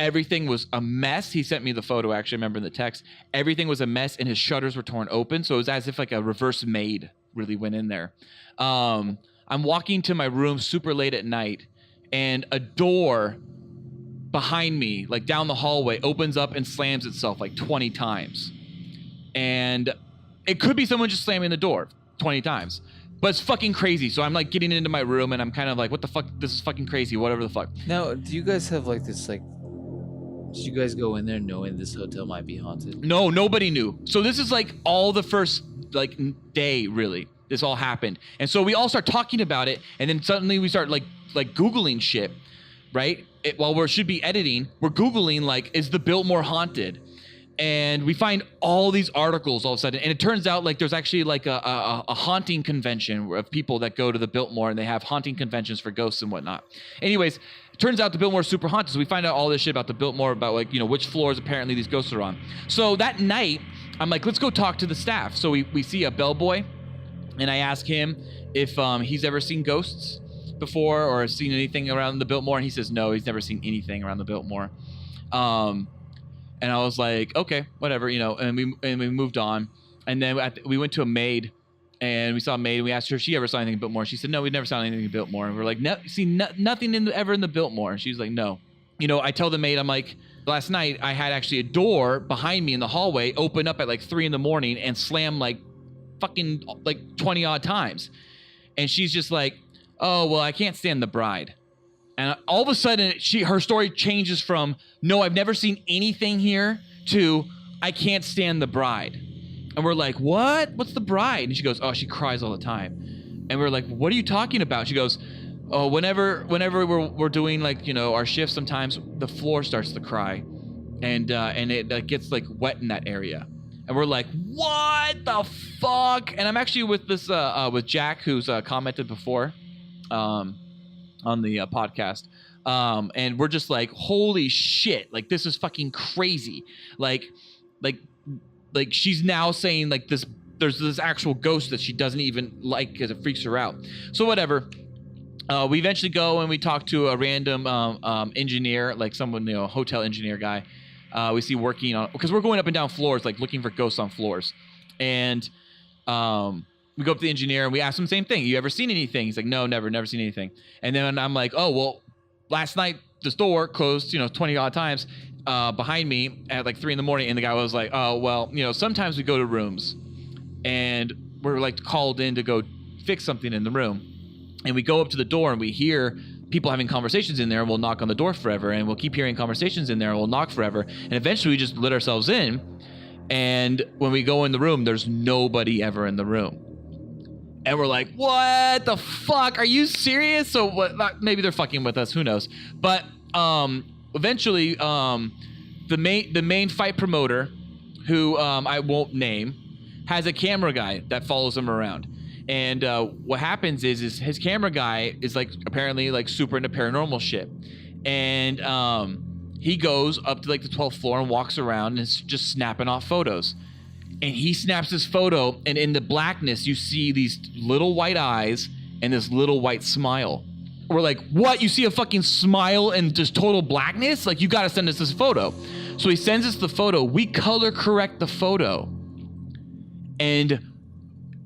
everything was a mess. He sent me the photo, actually, I remember in the text. Everything was a mess, and his shutters were torn open, so it was as if like a reverse maid really went in there. I'm walking to my room super late at night, and a door behind me, like down the hallway, opens up and slams itself like 20 times. And it could be someone just slamming the door 20 times. But it's fucking crazy. So I'm like getting into my room, and I'm kind of like, what the fuck? This is fucking crazy, whatever the fuck. Now, do you guys have like this like... Did you guys go in there knowing this hotel might be haunted? No, nobody knew. So this is like all the first like day, really. This all happened. And so we all start talking about it, and then suddenly we start like Googling shit, right? While we should be editing, we're Googling like, is the Biltmore haunted? And we find all these articles all of a sudden. And it turns out like there's actually like a haunting convention of people that go to the Biltmore, and they have haunting conventions for ghosts and whatnot. Anyways, it turns out the Biltmore is super haunted. So we find out all this shit about the Biltmore, about like, which floors apparently these ghosts are on. So that night, I'm like, let's go talk to the staff. So we see a bellboy, and I ask him if he's ever seen ghosts before or seen anything around the Biltmore. And he says, no, he's never seen anything around the Biltmore. And I was like, okay, whatever, and we moved on. And then we went to a maid, and we saw a maid, and we asked her if she ever saw anything in Biltmore. She said, no, we never saw anything in Biltmore. And we're like, nothing ever in the Biltmore. And she's like, no. I tell the maid, I'm like, last night I had actually a door behind me in the hallway open up at like 3 a.m. and slam like fucking like 20 odd times. And she's just like, oh, well, I can't stand the bride. And all of a sudden, her story changes from, no, I've never seen anything here, to, I can't stand the bride. And we're like, what? What's the bride? And she goes, oh, she cries all the time. And we're like, what are you talking about? She goes, oh, whenever we're doing like, our shifts, sometimes the floor starts to cry. And it gets like wet in that area. And we're like, what the fuck? And I'm actually with this, with Jack, who's commented before. On the podcast, and we're just like, holy shit, like this is fucking crazy, like she's now saying like this, there's this actual ghost that she doesn't even like because it freaks her out. So whatever, we eventually go and we talk to a random engineer, like someone, hotel engineer guy, we see working on, because we're going up and down floors like looking for ghosts on floors. And we go up to the engineer and we ask him the same thing. You ever seen anything? He's like, no, never seen anything. And then I'm like, oh, well, last night this door closed, 20 odd times behind me at like 3 a.m. And the guy was like, oh, well, sometimes we go to rooms and we're like called in to go fix something in the room. And we go up to the door and we hear people having conversations in there, and we'll knock on the door forever. And we'll keep hearing conversations in there and we'll knock forever. And eventually we just let ourselves in. And when we go in the room, there's nobody ever in the room. And we're like, what the fuck? Are you serious? So what? Maybe they're fucking with us. Who knows? But eventually, the main fight promoter, who I won't name, has a camera guy that follows him around. And what happens is his camera guy is like apparently like super into paranormal shit. And he goes up to like the 12th floor and walks around and is just snapping off photos. And he snaps his photo, and in the blackness, you see these little white eyes and this little white smile. We're like, what? You see a fucking smile and just total blackness? Like, you gotta send us this photo. So he sends us the photo. We color correct the photo. And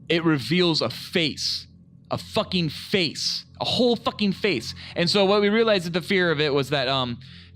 it reveals a face. A fucking face. A whole fucking face. And so what we realized that the fear of it was that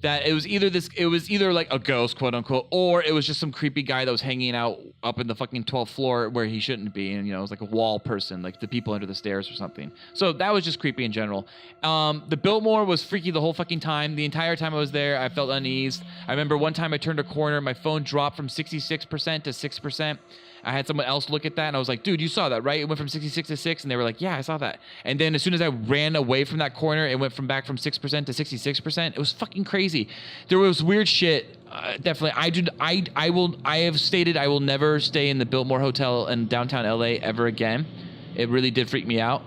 that it was either like a ghost, quote unquote, or it was just some creepy guy that was hanging out up in the fucking 12th floor where he shouldn't be, and it was like a wall person, like the people under the stairs or something. So that was just creepy in general. The Biltmore was freaky the whole fucking time. The entire time I was there, I felt uneased. I remember one time I turned a corner, my phone dropped from 66% to 6%. I had someone else look at that, and I was like, dude, you saw that, right? It went from 66 to 6, and they were like, yeah, I saw that. And then as soon as I ran away from that corner, it went back from 6% to 66%. It was fucking crazy. There was weird shit. Definitely. I have stated I will never stay in the Biltmore Hotel in downtown LA ever again. It really did freak me out.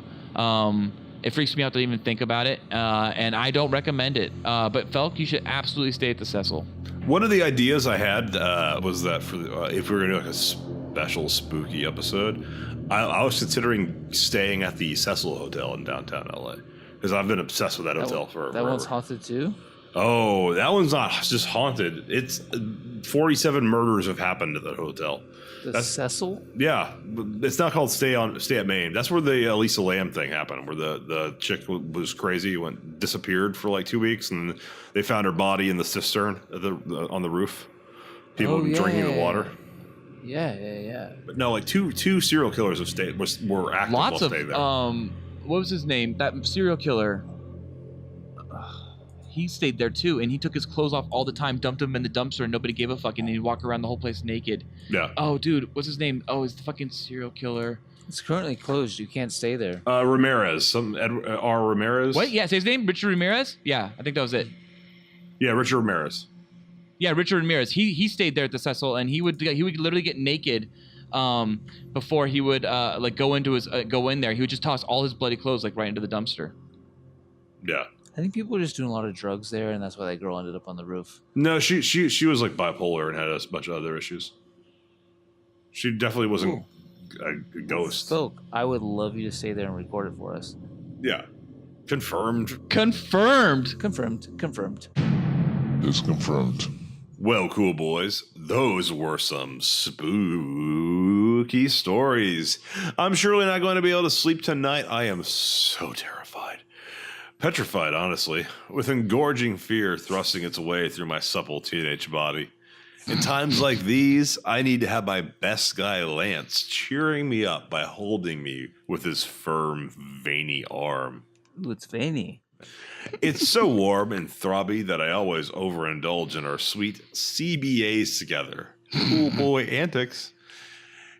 It freaks me out to even think about it, and I don't recommend it. But Felk, you should absolutely stay at the Cecil. One of the ideas I had was that for if we were going to do like a special spooky episode, I was considering staying at the Cecil Hotel in downtown LA because I've been obsessed with that hotel forever. That one's haunted too? Oh, that one's not just haunted. It's 47 murders have happened at that hotel. The Cecil? Yeah, it's not called Stay at Maine. That's where the Elisa Lam thing happened, where the chick was crazy, disappeared for like 2 weeks, and they found her body in the cistern on the roof. People drinking the water. Yeah. But no, like two serial killers were active while staying there. What was his name? That serial killer. He stayed there too, and he took his clothes off all the time, dumped them in the dumpster, and nobody gave a fuck, and he'd walk around the whole place naked. Yeah. Oh, dude, what's his name? Oh, he's the fucking serial killer. It's currently closed. You can't stay there. Ramirez. R. Ramirez. What? Yeah, say his name? Richard Ramirez? Yeah, I think that was it. Yeah, Richard Ramirez. Yeah, Richard Ramirez. He stayed there at the Cecil, and he would literally get naked before he would go in there. He would just toss all his bloody clothes like right into the dumpster. Yeah. I think people were just doing a lot of drugs there, and that's why that girl ended up on the roof. No, she was like bipolar and had a bunch of other issues. She definitely wasn't a ghost. Folk, I would love you to stay there and record it for us. Yeah. Confirmed. It's confirmed. Well, cool boys, those were some spooky stories. I'm surely not going to be able to sleep tonight. I am so terrified. Petrified, honestly, with engorging fear thrusting its way through my supple teenage body. In times like these, I need to have my best guy Lance cheering me up by holding me with his firm, veiny arm. Ooh, it's veiny. It's so warm and throbby that I always overindulge in our sweet CBAs together. Cool boy antics.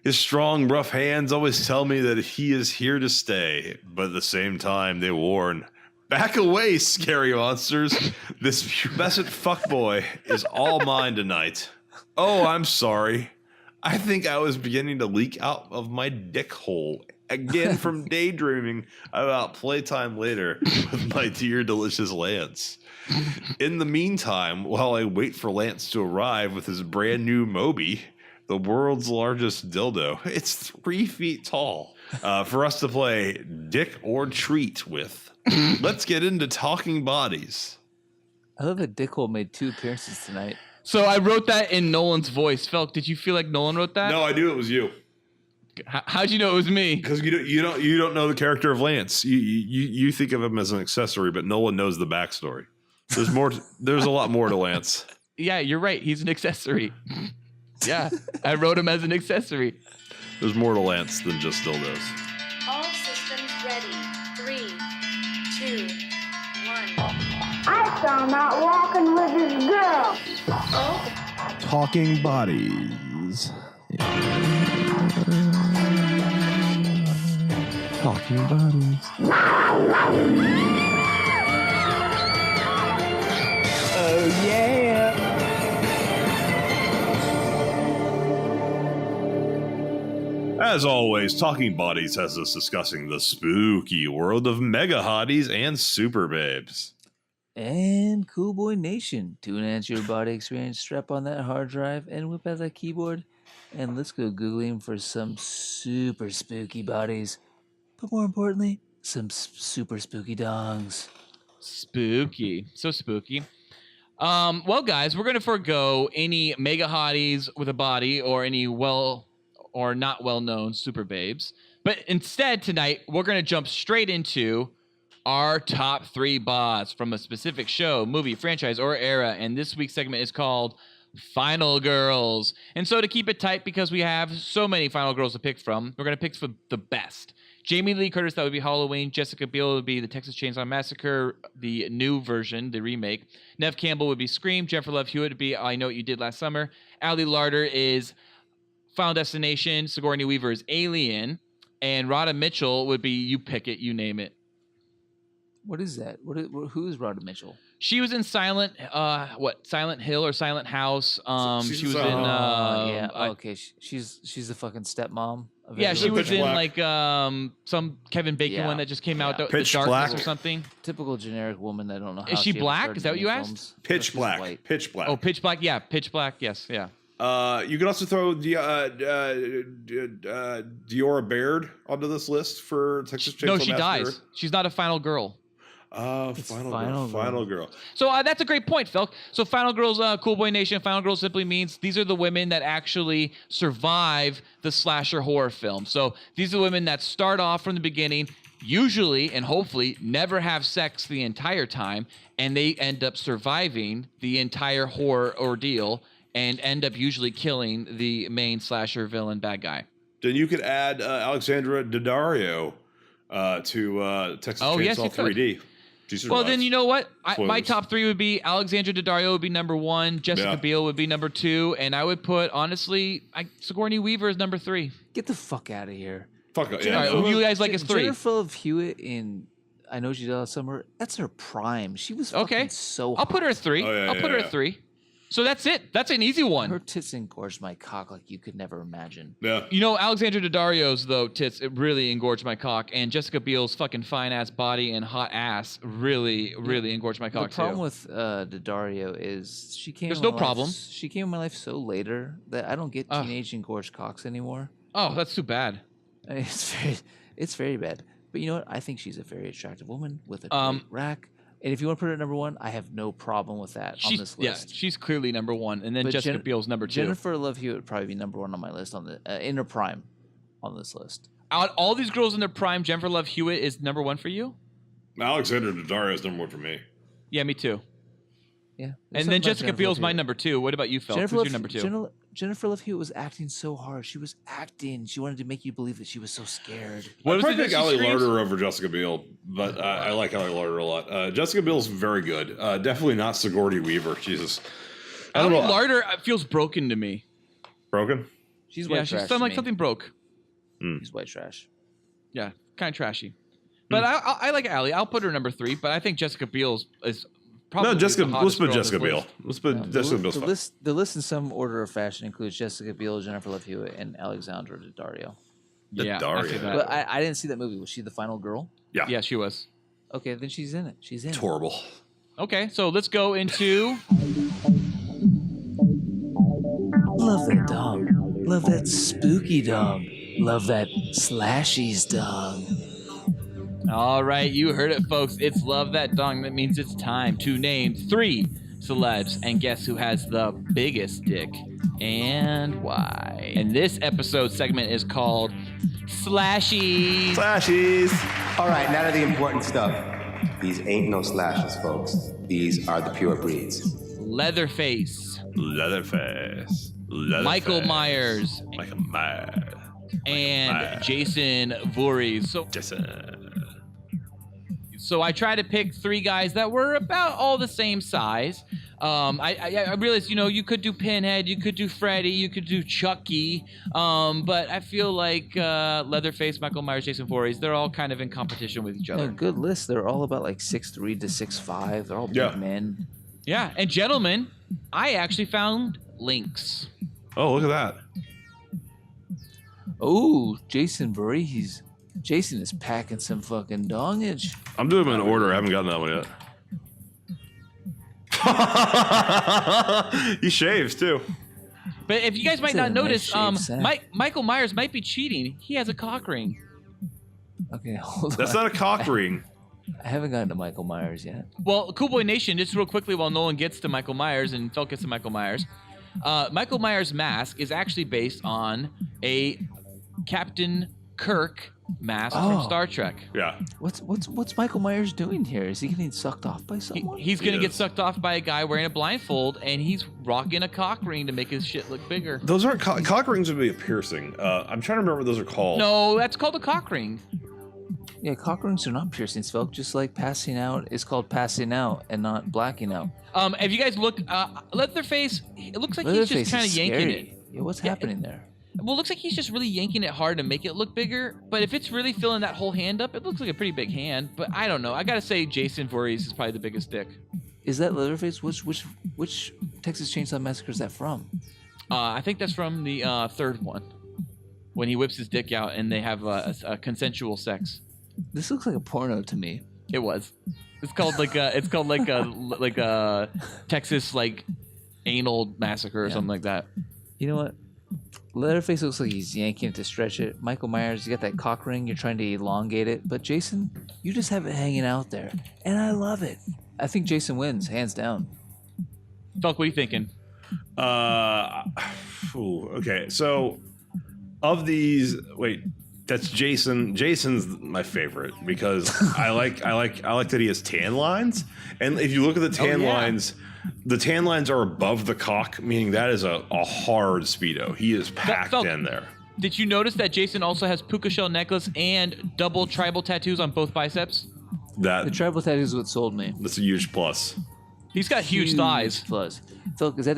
His strong, rough hands always tell me that he is here to stay, but at the same time they warn, back away, scary monsters. This pubescent fuckboy is all mine tonight. Oh, I'm sorry. I think I was beginning to leak out of my dick hole again from daydreaming about playtime later with my dear delicious Lance. In the meantime, while I wait for Lance to arrive with his brand new Moby, the world's largest dildo, it's 3 feet tall, for us to play Dick or Treat with. Let's get into talking bodies. I love that Dick Hole made 2 appearances tonight. So I wrote that in Nolan's voice. Felk, did you feel like Nolan wrote that? No, I knew it was you. How'd you know it was me? Because you don't know the character of Lance. You think of him as an accessory, but Nolan knows the backstory. There's more. There's a lot more to Lance. Yeah, you're right. He's an accessory. Yeah, I wrote him as an accessory. There's more to Lance than just dildos. All systems ready. 3, 2, 1. I saw him out walking with his girl. Oh. Talking bodies. Talking bodies. Oh, yeah. As always, Talking Bodies has us discussing the spooky world of mega hotties and super babes. And Cool Boy Nation, tune into your body experience, strap on that hard drive, and whip out that keyboard, and let's go Googling for some super spooky bodies. But more importantly, some super spooky dongs. Spooky. So spooky. Well, guys, we're going to forego any mega hotties with a body or any well or not well-known super babes. But instead, tonight, we're going to jump straight into our top 3 bots from a specific show, movie, franchise, or era. And this week's segment is called Final Girls. And so to keep it tight, because we have so many Final Girls to pick from, we're going to pick for the best. Jamie Lee Curtis, that would be Halloween. Jessica Biel would be the Texas Chainsaw Massacre, the new version, the remake. Neve Campbell would be Scream. Jennifer Love Hewitt would be I Know What You Did Last Summer. Ali Larter is Final Destination. Sigourney Weaver is Alien. And Rhoda Mitchell would be You Pick It, You Name It. What is that? Who is Rhoda Mitchell? She was in Silent Hill or Silent House. She was in okay. She's the fucking stepmom. Yeah, she was in like some Kevin Bacon one that just came out, Pitch The Darkness Black or something. Typical generic woman that I don't know how. Is she black? Is that what you asked? Pitch Black. Pitch Black. Oh, Pitch Black. Yeah, Pitch Black. Yes, yeah. You could also throw Diora Baird onto this list for Texas Chainsaw Massacre. No, she dies. She's not a final girl. Final girl. So that's a great point, Felk. So Final Girls, Cool Boy Nation, Final Girls simply means these are the women that actually survive the slasher horror film. So these are the women that start off from the beginning, usually and hopefully never have sex the entire time, and they end up surviving the entire horror ordeal and end up usually killing the main slasher villain bad guy. Then you could add Alexandra Daddario to Texas Chainsaw 3D. Well, then you know what? My top 3 would be Alexandra Daddario would be number 1, Jessica Biel would be number 2, and I would put, honestly, Sigourney Weaver is number 3. Get the fuck out of here. Fuck it. All right, who you guys like as 3? Jennifer Love Hewitt in I Know She Did Last Summer. That's her prime. She was fucking so hot. I'll put her at 3. I'll put her at 3. So that's it. That's an easy one. Her tits engorged my cock like you could never imagine. Yeah. You know, Alexandra Daddario's, though, tits, it really engorged my cock. And Jessica Biel's fucking fine-ass body and hot ass really engorged my cock, The problem with Daddario is she came There's no problem. She came in my life so later that I don't get teenage engorged cocks anymore. Oh, that's too bad. It's very bad. But you know what? I think she's a very attractive woman with a great rack. And if you want to put her at number 1, I have no problem with that on this list. Yeah, she's clearly number 1, and then Jessica Biel's number 2. Jennifer Love Hewitt would probably be number 1 on my list on the in her prime on this list. Out all these girls in their prime, Jennifer Love Hewitt is number 1 for you? Alexandra Daddario is number 1 for me. Yeah, me too. Yeah. And then Jessica Biel's my number 2. What about you, Phil? Who's your number 2? Jennifer Love Hewitt was acting so hard. She was acting. She wanted to make you believe that she was so scared. I'd probably pick Ali Larter over Jessica Biel, but I like Ali Larter a lot. Jessica Biel's very good. Definitely not Sigourney Weaver. Jesus. I don't know. Larter feels broken to me. Broken? She's white trash. She's like something broke. She's white trash. Yeah, kind of trashy. But I like Ali. I'll put her number 3, but I think Jessica Biel is probably let's put Jessica Biel. Let's put Jessica Biel's the list in some order of fashion includes Jessica Biel, Jennifer Love Hewitt, and Alexandra Daddario. But I didn't see that movie. Was she the final girl? Yeah. Yeah, she was. Okay, then she's in it. She's in it. It's horrible. Okay, so let's go into... Love that dong. Love that spooky dong. Love that slashies dong. All right, you heard it, folks. It's Love That Dong. That means it's time to name 3 celebs and guess who has the biggest dick and why. And this episode segment is called Slashies. Slashies. All right, now to the important stuff. These ain't no slashes, folks. These are the pure breeds. Leatherface. Michael Myers. And Jason Voorhees. So I tried to pick 3 guys that were about all the same size. I realized, you could do Pinhead, you could do Freddy, you could do Chucky, but I feel like Leatherface, Michael Myers, Jason Voorhees, they're all kind of in competition with each other. Yeah, good list. They're all about like 6'3" to 6'5". They're all big men. Yeah, and gentlemen, I actually found links. Oh, look at that. Oh, Jason Voorhees. Jason is packing some fucking dongage. I'm doing them in order. I haven't gotten that one yet. He shaves too. But if you guys might It's a not notice, nice shaved sack. Michael Myers might be cheating. He has a cock ring. Okay, hold That's on. not a cock ring. I haven't gotten to Michael Myers yet. Well, Cool Boy Nation, just real quickly while Nolan gets to Michael Myers and Phil gets to Michael Myers. Michael Myers' mask is actually based on a Captain Kirk mask from Star Trek. Yeah. What's Michael Myers doing here? Is he getting sucked off by someone? He's going to get sucked off by a guy wearing a blindfold, and he's rocking a cock ring to make his shit look bigger. Those aren't cock rings. Would be a piercing. I'm trying to remember what those are called. No, that's called a cock ring. Yeah, cock rings are not piercings, Phil. Just like passing out is called passing out and not blacking out. If you guys look, Leatherface, it looks like Leatherface he's just kind of is yanking scary. it. Yeah, what's happening there? Well, it looks like he's just really yanking it hard to make it look bigger. But if it's really filling that whole hand up, it looks like a pretty big hand. But I don't know. I gotta say, Jason Voorhees is probably the biggest dick. Is that Leatherface? Which Texas Chainsaw Massacre is that from? I think that's from the third one, when he whips his dick out and they have a consensual sex. This looks like a porno to me. It was. It's called like a Texas like anal massacre or something like that. You know what? Leatherface looks like he's yanking it to stretch it. Michael Myers, you got that cock ring, you're trying to elongate it. But Jason, you just have it hanging out there. And I love it. I think Jason wins, hands down. Fuck, what are you thinking? Okay, so of these, wait, that's Jason. Jason's my favorite because I like that he has tan lines. And if you look at the tan lines, the tan lines are above the cock, meaning that is a hard Speedo. He is packed in there. Did you notice that Jason also has puka shell necklace and double tribal tattoos on both biceps? The tribal tattoo is what sold me. That's a huge plus. He's got huge thighs. Plus. Phil, is that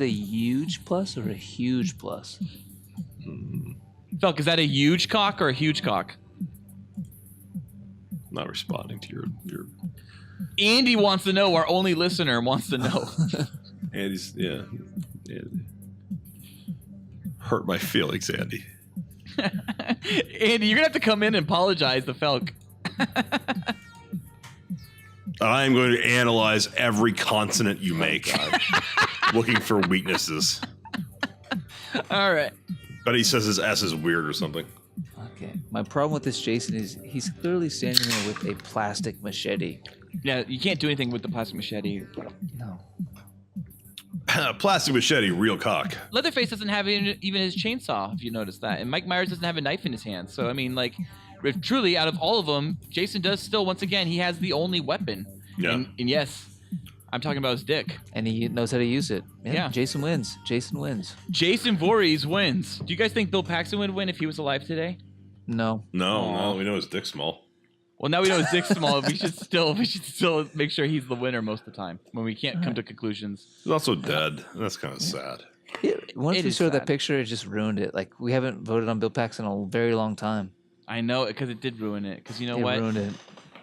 a huge plus or a huge plus? Felk, is that a huge cock or a huge cock? Not responding to your. Andy wants to know. Our only listener wants to know. Andy's hurt my feelings, Andy. Andy, you're gonna have to come in and apologize to Felk. I am going to analyze every consonant you make, looking for weaknesses. All right. But he says his S is weird or something. Okay. My problem with this Jason is he's clearly standing there with a plastic machete. Yeah, you can't do anything with the plastic machete. No. Plastic machete, real cock. Leatherface doesn't have even his chainsaw, if you notice that. And Mike Myers doesn't have a knife in his hand. So, I mean, like, if truly, out of all of them, Jason does still, once again, he has the only weapon. Yeah. And yes, I'm talking about his dick. And he knows how to use it. Yeah. Jason wins. Jason wins. Jason Voorhees wins. Do you guys think Bill Paxton would win if he was alive today? No. No, we know his dick's small. Well, now we know his dick's small. We should still make sure he's the winner most of the time when we can't come to conclusions. He's also dead. That's kind of sad. Once we saw that picture, it just ruined it. Like, we haven't voted on Bill Paxton in a very long time. I know, because it did ruin it. Because you know what? It ruined it.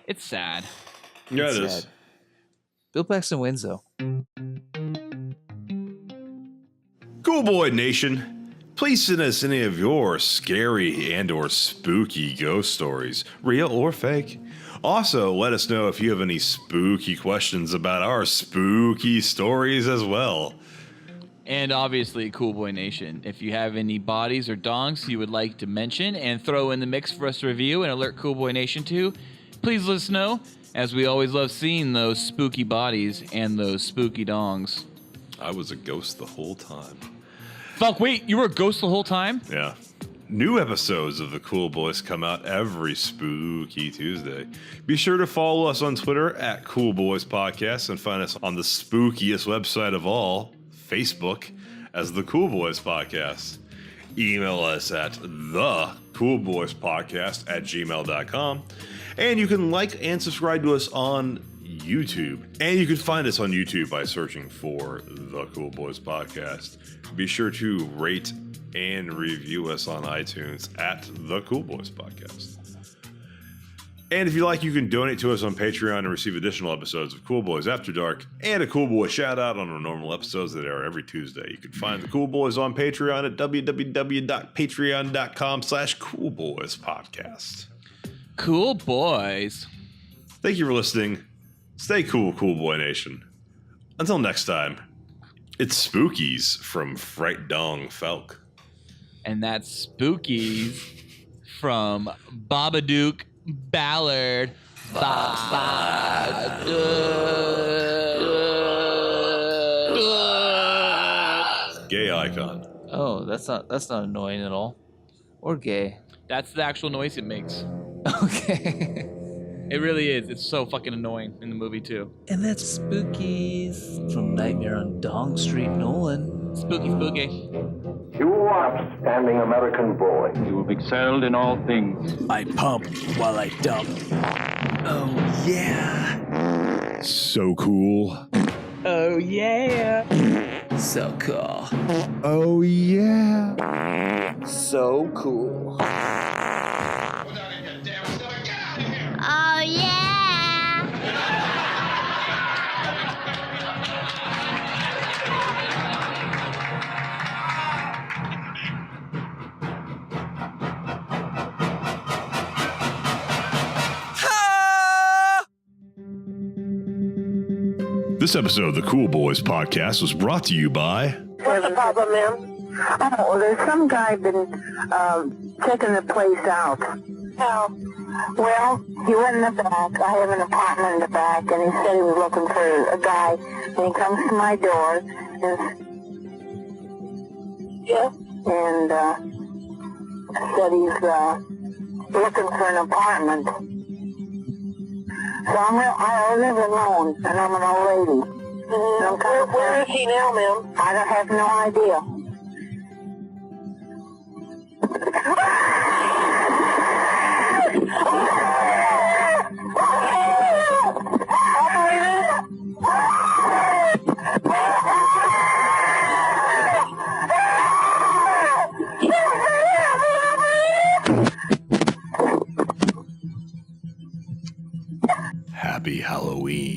It's sad. Yeah, It's it is. sad. Bill Paxton wins, though. Cool Boy Nation, please send us any of your scary and or spooky ghost stories, real or fake. Also, let us know if you have any spooky questions about our spooky stories as well. And obviously, Cool Boy Nation, if you have any bodies or dongs you would like to mention and throw in the mix for us to review and alert Cool Boy Nation to, please let us know, as we always love seeing those spooky bodies and those spooky dongs. I was a ghost the whole time. Fuck, wait, you were a ghost the whole time? Yeah. New episodes of The Cool Boys come out every spooky Tuesday. Be sure to follow us on Twitter at Cool Boys Podcast and find us on the spookiest website of all, Facebook, as The Cool Boys Podcast. Email us at thecoolboyspodcast@gmail.com. And you can like and subscribe to us on YouTube. And you can find us on YouTube by searching for The Cool Boys Podcast. Be sure to rate and review us on iTunes at The Cool Boys Podcast. And if you like, you can donate to us on Patreon and receive additional episodes of Cool Boys After Dark and a Cool Boy shout out on our normal episodes that air every Tuesday. You can find the Cool Boys on Patreon at www.patreon.com/coolboyspodcast. Cool Boys. Thank you for listening. Stay cool, Cool Boy Nation. Until next time, it's Spookies from Fright Dong Felk. And that's Spookies from Babadook Ballard. Gay icon. Oh, that's not annoying at all. Or gay. That's the actual noise it makes. Okay. It really is. It's so fucking annoying in the movie too. And that's Spookies from Nightmare on Dong Street, Nolan. Spooky. You are upstanding American boy. You have excelled in all things. I pump while I dump. Oh, yeah. So cool. Oh, yeah. So cool. Oh, yeah. So cool. Oh, yeah. This episode of the Cool Boys Podcast was brought to you by... What's the problem, ma'am? Oh, there's some guy been checking the place out. Oh. Well, he went in the back. I have an apartment in the back, and he said he was looking for a guy. And he comes to my door, and said he's looking for an apartment. So I live alone, and I'm an old lady. Mm-hmm. Where is he now, ma'am? I don't have no idea. Happy Halloween.